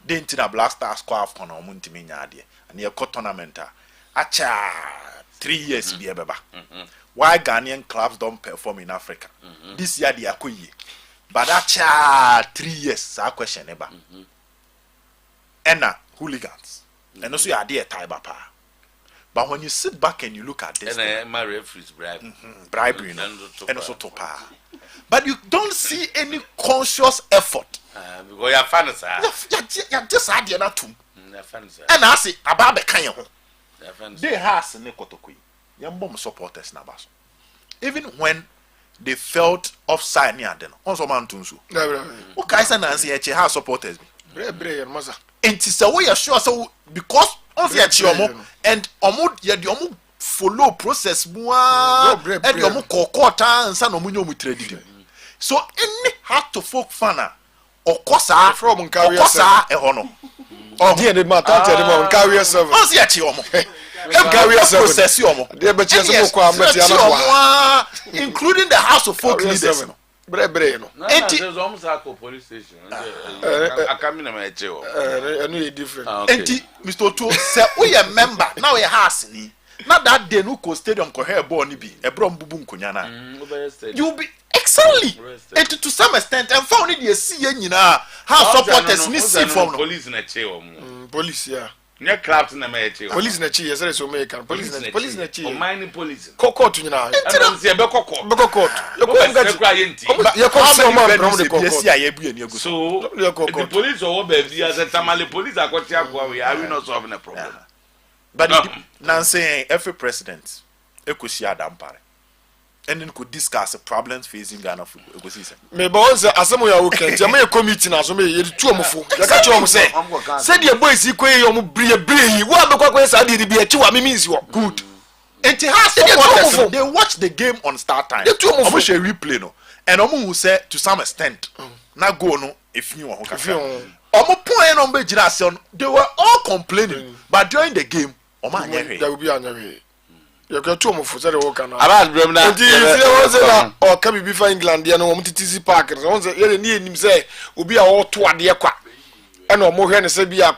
Didn't a Black Stars score on a Muntiminiade and your tournament. Acha 3 years be a baba. Why Ghanaian clubs don't perform in Africa? This year they are quiet. But acha 3 years, our question ever. Enna hooligans. And also you are there Taiba. But when you sit back and you look at this, and my referees bribery and also topa. But you don't see any conscious effort. Because you're fans, you're just adding that too. And I say, about the kind of they has a Nekotokui. yambom supporters na baso even when they felt offside near them also man tunsu o kai say na say eche ha supporters bre masa enti say we sure so because on say eche omo and omo ye de omo follow process bua e de omo kokota nsa na omo nyomu trade so any heart to folk fana okosa from career e hono die de ma tante de ma career server on say eche omo career server process omo de be che so ko amati ana including the house of folk leaders bre no enti there's almost like a police station akamina ma eche o enu e different enti Mr. Otu say we a member now we house ni na that day no ko stadium ko hair ball ni bi e bro mbubu nkonya na you be exactly and to some extent and found it see nyina how supporters ni see from no police na eche o police ya nya craft na ma eche o police na chi yesere so make police na chi o mine police court nyina and say be court you go get you go see man from the court see aye bu ani agu so the police or be via the tamale police akoti akwa we are not solving a problem but Nancy every president ekosi adampare and then could discuss the problems facing Ghana football ecosystem me ba on say asemo ya weekend ya me committee na so me ye tu omfo ya ka tu say the boys iko ye omo brie yi wa be kwakwa say dey be achi wa me means you good and it has they watch the game on start time omo share replay no and omo who say to some extent na go no if you won ka omo point no be gira say they were all complaining but during the game omo anyere there will be anyere you get two of say the work na about brem na you see one say na o ka bi fa England there no TTC park so one say ye ni enim say obi a wo to ade kwa e na mo hwe ne say bi a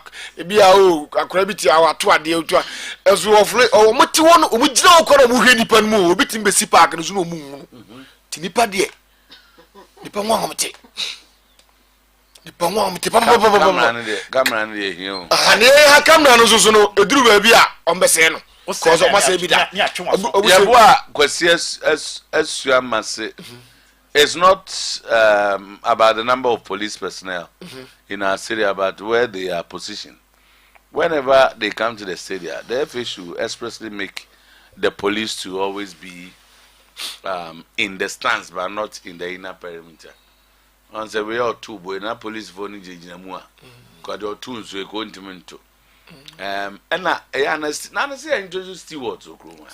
o akora bi ti a to ade otu ezo ofle o mo ti won o mo gina o kwa mo hwe nipa no mo obi ti mbesi park no so no mu ti nipa de nipa nwa homte nipa nwa homte pa camera ne dey here ane ha camera no so no eduru ba bi a o mbese no cause o ma say bi da yeboa kwesi as it's not about the number of police personnel in our city, about where they are positioned. Whenever they come to the stadium, the FA should expressly make the police to always be in the stands but not in the inner perimeter. Once we are two boy na police for ni jinamua because they are two so go intimate. And na say introduce stewards okroma.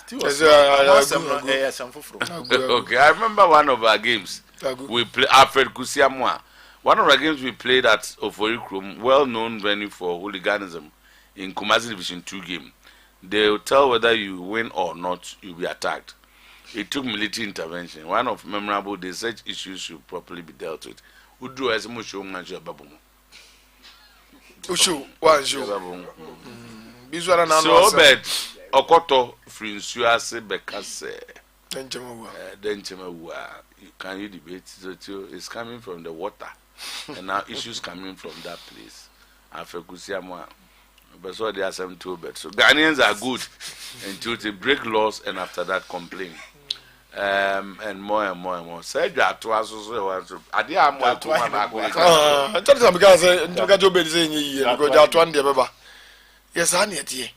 Okay, I remember one of our games. We play Alfred Kusiamwa. One of our games we played at Oforikrum, well-known venue for hooliganism in Kumasi Division 2 game. They will tell whether you win or not, you'll be attacked. It took military intervention. One of memorable days, such issues should properly be dealt with. Udu as much babumu. Ushu wanju. Bizwara na no. So bad. Okoto Frinsuase Bekase. Denchemawa. Can you debate? It's coming from the water. And now issues coming from that place. Afekusiamwa. But so there are some too bad. So Ghanaians are good until they break laws and after that complain. And more and more and more. Say that to us also. Adi amwa to ma. Tell them because ntoka job be say nyi because that one dey baba. Yes, ani etie.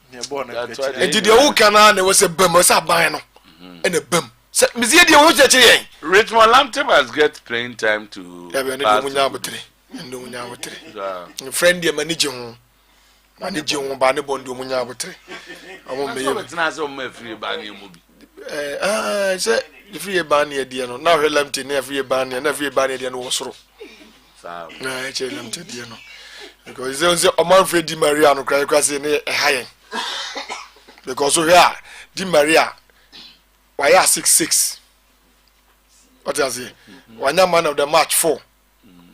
E did you can na we say bam, we say ban no. And a bam. Mizie dey wo cheche yen. Richmond Lamptey must get playing time to. Friend dey manage ho. Manage ho ba ne bondo munya abotre. Omo meye. Betina say o ma free ba ne mu bi. Say the free ban ne dey no. Na hwe Lamptey na free ban ne, na free ban ne dey no wo soro. Sa. Na che Lamptey dey no. Because they say Oman Fred Di Maria no cry say ne hayen. Because so here Di Maria why are 6-6? What does he? One man of the match 4.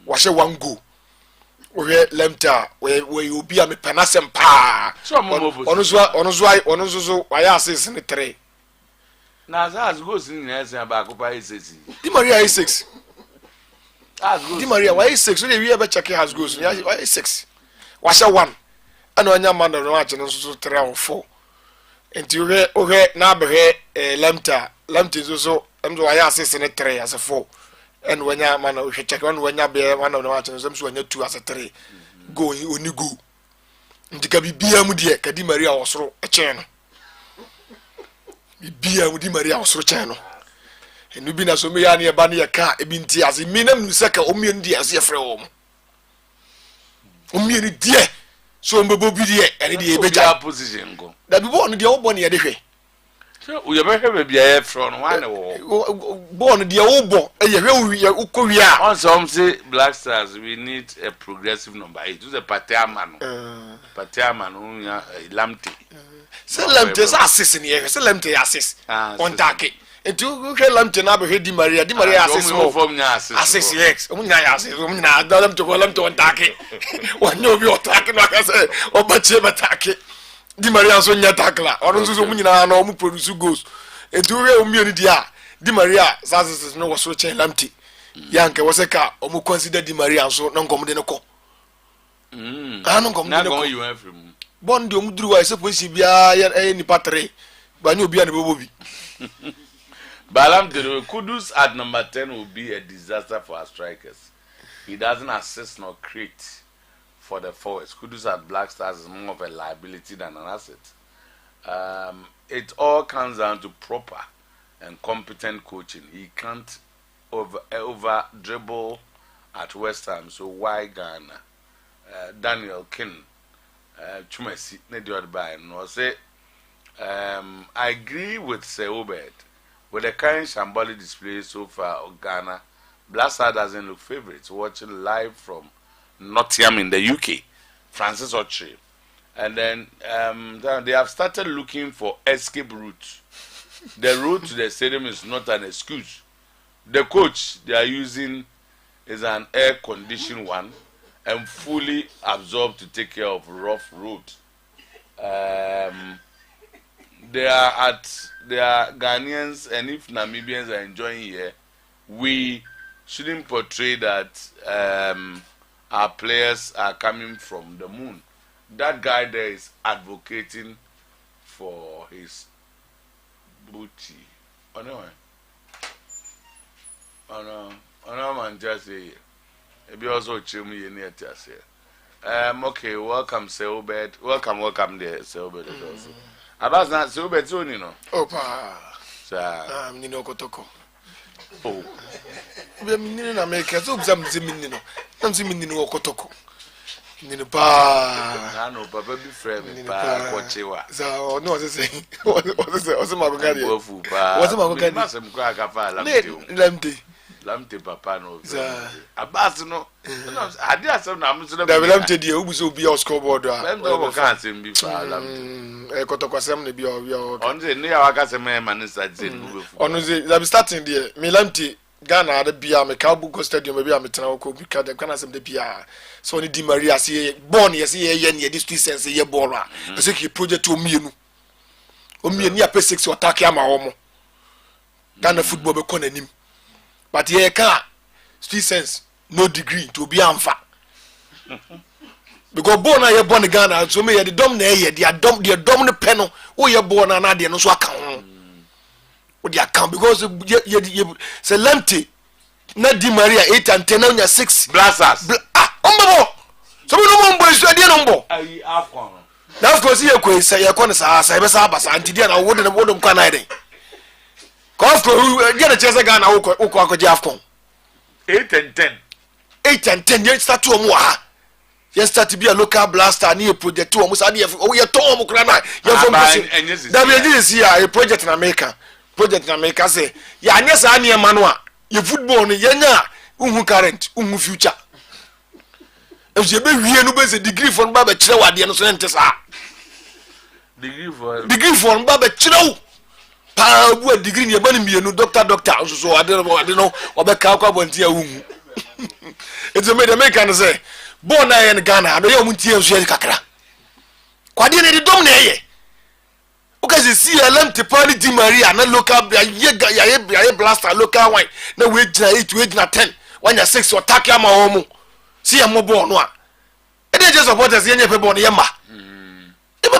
Was one goal. We Lemta where you be a me penasem pa. Onuzwa why are 6-3? Now that goes in as about is Di Maria is 6. Di Maria why is 6? So we ever check has goes. Why is 6? Was a 1. And one man of the match and also 3 or 4. And you hear now be Lemta so emzo aya 6-3 as a 4 and when ya man we check when ya be one of the matches so when you 2 as a 3 go oni go ndika bibia mu de Kadi Maria osoro e chen bibia mu di Maria osoro chen no enu bi na so me ya na eba na ye ka ebi nti ase mi na mu seka o mi ndi ase efre wo mo o mi ni die so mbebo bi die ene die ebeja position go da bi bo no die wo bo ne ye de hwe so you be hwe bia ye fro no wane wo bo no die wo bo ye hwe ye ukowi a on some say Black Stars we need a progressive number 8 to party amano party amano ya lamte se lamte sa assist ne ye se lamte assist on take etu hwe lamte na be hwe di Maria assist mo assist yes o nya ya assist o nya da lamte ko lamte on take wonyo bi o take no aka se o bache batake di Maria so nya takla onu so mu nyina na o mu produce goals etu hwe o mi ni dia di Maria sa assist no wo so chen lamte yanke wo se ka o mu consider di Maria so no ngom de ne ko anu ngom de ne ko you went from bon de o mu duru wa se police bia ya ni patre ba ni obi an bebo bi Balam Kudus at number 10 will be a disaster for our strikers. He doesn't assist nor create for the forwards. Kudus at Black Stars is more of a liability than an asset. It all comes down to proper and competent coaching. He can't over dribble at West Ham, so why Ghana? Daniel King, Chumesi, no say. I agree with Sir Obed. With the current shambolic display so far of Ghana, Black Stars doesn't look favorites. Watching live from Nottingham in the UK, Francis Ochi. And then they have started looking for escape route. The route to the stadium is not an excuse. The coach they are using is an air-conditioned one and fully absorbed to take care of rough road. They are Ghanaians, and if Namibians are enjoying here, we shouldn't portray that our players are coming from the moon. That guy there is advocating for his booty. Oh no, man, just say, maybe also chim you near us here. Okay, welcome, Sir Obed. Welcome there, Sir Obed also. Abas na so beto ni no. Opa. Sa. Ni no kotoko. Oh. Be mi na make so bzam zimini no. Nam zimini no kotoko. Ni no pa. Na no papa bi frame pa kochewa. Za no say. O ma ko gadi. Wo fu pa. Wo ma ko gadi. Ma sem ko aka fa lamte. Lamte papa no. Za. Abas no. Ade asem na am so da lamte die obuso obi o scoreboard a. Dem do ko kan sem bi fa lamte. Kotoko sem ne bi o. On say ne ya waka sem e manisa je no be fu. On say that be starting there. Me lamte Ghana da bia me ka Buko stadium bia me tena ko bi ka dem kana sem da bia. So ni Di Maria say born yes ye ne this two sense ye ball a. Say ki project o mienu. O mienu ya P6 attack ama wo mo. Ghana football be kon anim. But ye ka street sense no degree to be amfa. Because born na ye born Ghana so me ye the dom na ye the dom ne pe no wo ye born na de no so aka ho. Wo the account because ye say Lente na Di Maria 8 and 10 na 6 blasters. Ombabo. So we no mo so de no mbo. Ai afcon. Na of course ye ko say ye ko ne sa be sa basa anti de na wo de kwa na de. Cause ko get a chance Ghana wo akọje afcon. 8 and 10. 8 and 10 ye start to mo ha. Ye start to be a local blaster ni a project to mo sa de ye to mo kra na ye from person. Da be dey see a project in America. Project in America say ya anya sa na ma no a ye football no ye nya unhu current unhu future. If you be wie no be say degree for ba be kire wade no so ente sa. Degree for ba be kire wo. Pa bu degree ni e ba ni mienu doctor so ade no obeka akwa bonti ahunhu. It's made American say born na in Ghana no ye muntie nso ye kakra. Kwade ne de dom na ye. Because see Lente Pani Di Maria na local ye blaster local wine na we gina 8 we gina 10 when you 6 attack am omo. See am born no a. E dey just supporters ye nyepe born ye ma.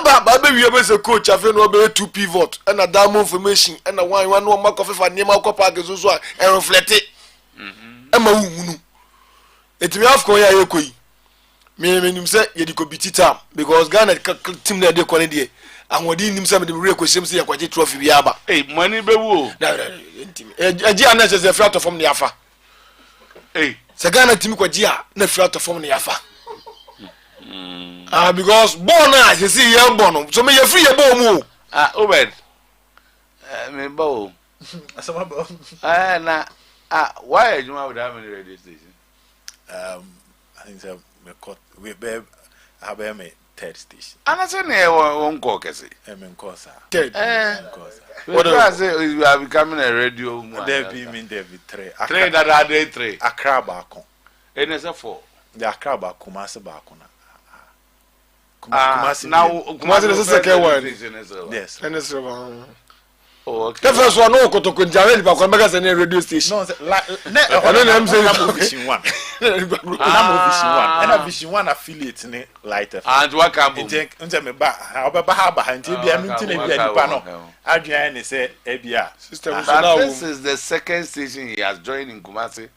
Ba be we say coach afi no be 2 pivot and a diamond formation and a one no mark of fa nema ko park so and reflect e ma wunu it we have ko ya ye koi me nim say ye di ko biti tam because Ghana team na dey ko ne dey ahodi nim se me de re kwesem se yakwaje trophy bi aba money be wo eji ana se fira to fom ne yafa se Ghana timi kwaje a na fira to fom ne yafa because born na you see young born so me you free your born mu Obed me bo asama ba na why you with how many radio station I think so me cut we be have me third station ana say na won ko kese me nkosa third what do I say you are becoming a radio man there be mean there be three that are there three Accra ba kon ene say four the Accra ba Kumasi ba kon na now Kumasi the second one yes and it's oh okay the first one no kotoko njare ba kon mega say radio station no na am say vision 1 vision 1 and a vision 1 affiliate ni light and what can be nje me ba obeba ha ba nti bia mi nti na bia nipa no adwan ni say ebia system this is the second station he has joined in Kumasi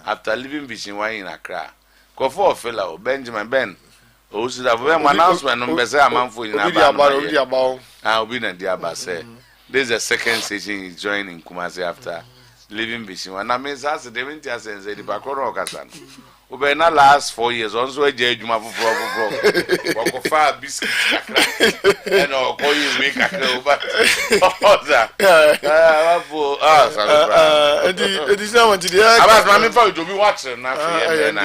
after leaving vision 1 in Accra Kofo Ofela Benjamin Ben o si da be announcement no be say amanfo nyina ba obi na dia ba say this is the second station he joined in Kumasi after leaving vision 1 na me say they went to say the bakoro okasa we na last 4 years onso eje adwuma foforo wako fa biscuit akra and o ko you make akra over oza wapo edi say want to the abas ma me fa ojobi watch na fe na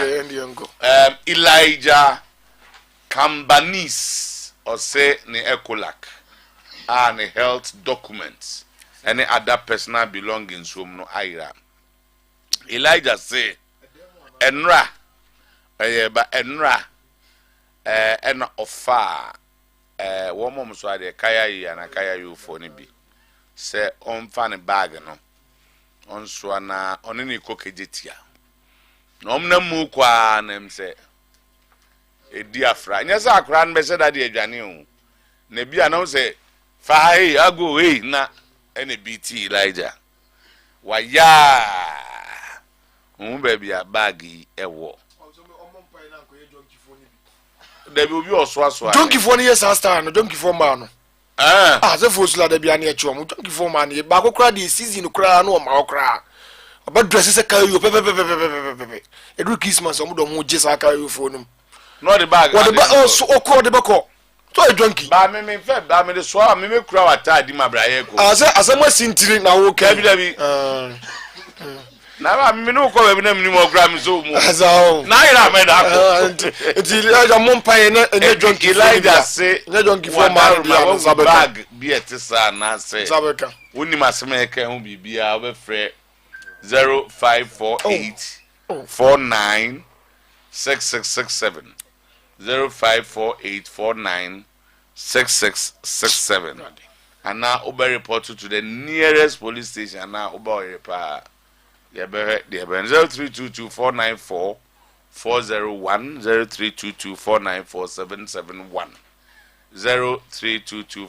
Elijah Kambanis or say ni Ecolak and health documents any other personal belongings from no Ira Elijah say enra ba enra ena ofa wo mom so ade kaya yi na kaya yu fo ni bi se on fa ne bag no on so na on ni kokejetia no omna mu kwa na mse edi afra nya sa akra no be se dade adwane o na bia no se fa hey ago hey na ene BT Elijah waya baby a baggy ewo there will be also donkey for years star no donkey for man so for so da bia na e chwo donkey for man e ba kokra the season kra no ma okra about dress se kayo pepe e do Christmas o mo do mo je sa kayo for no no the bag what the bag so okro de bako so e donkey ba me fe ba me de so me kura wata di mabraye ko asema sintiri na wo ka bi da bi na ba mi no ko be na mi mo gram so mu azao na ira me da ko ti Elijah mompa ene donkey Elijah say ne donkey for man dia sabeka bag bi etisa na say sabeka woni maseme ka hu bibia we frɛ 0548 49 6667 0548 49 6667 and now Uber report to the nearest police station now Uber Oyerepa the 0322 494 401 0322 494 771 0322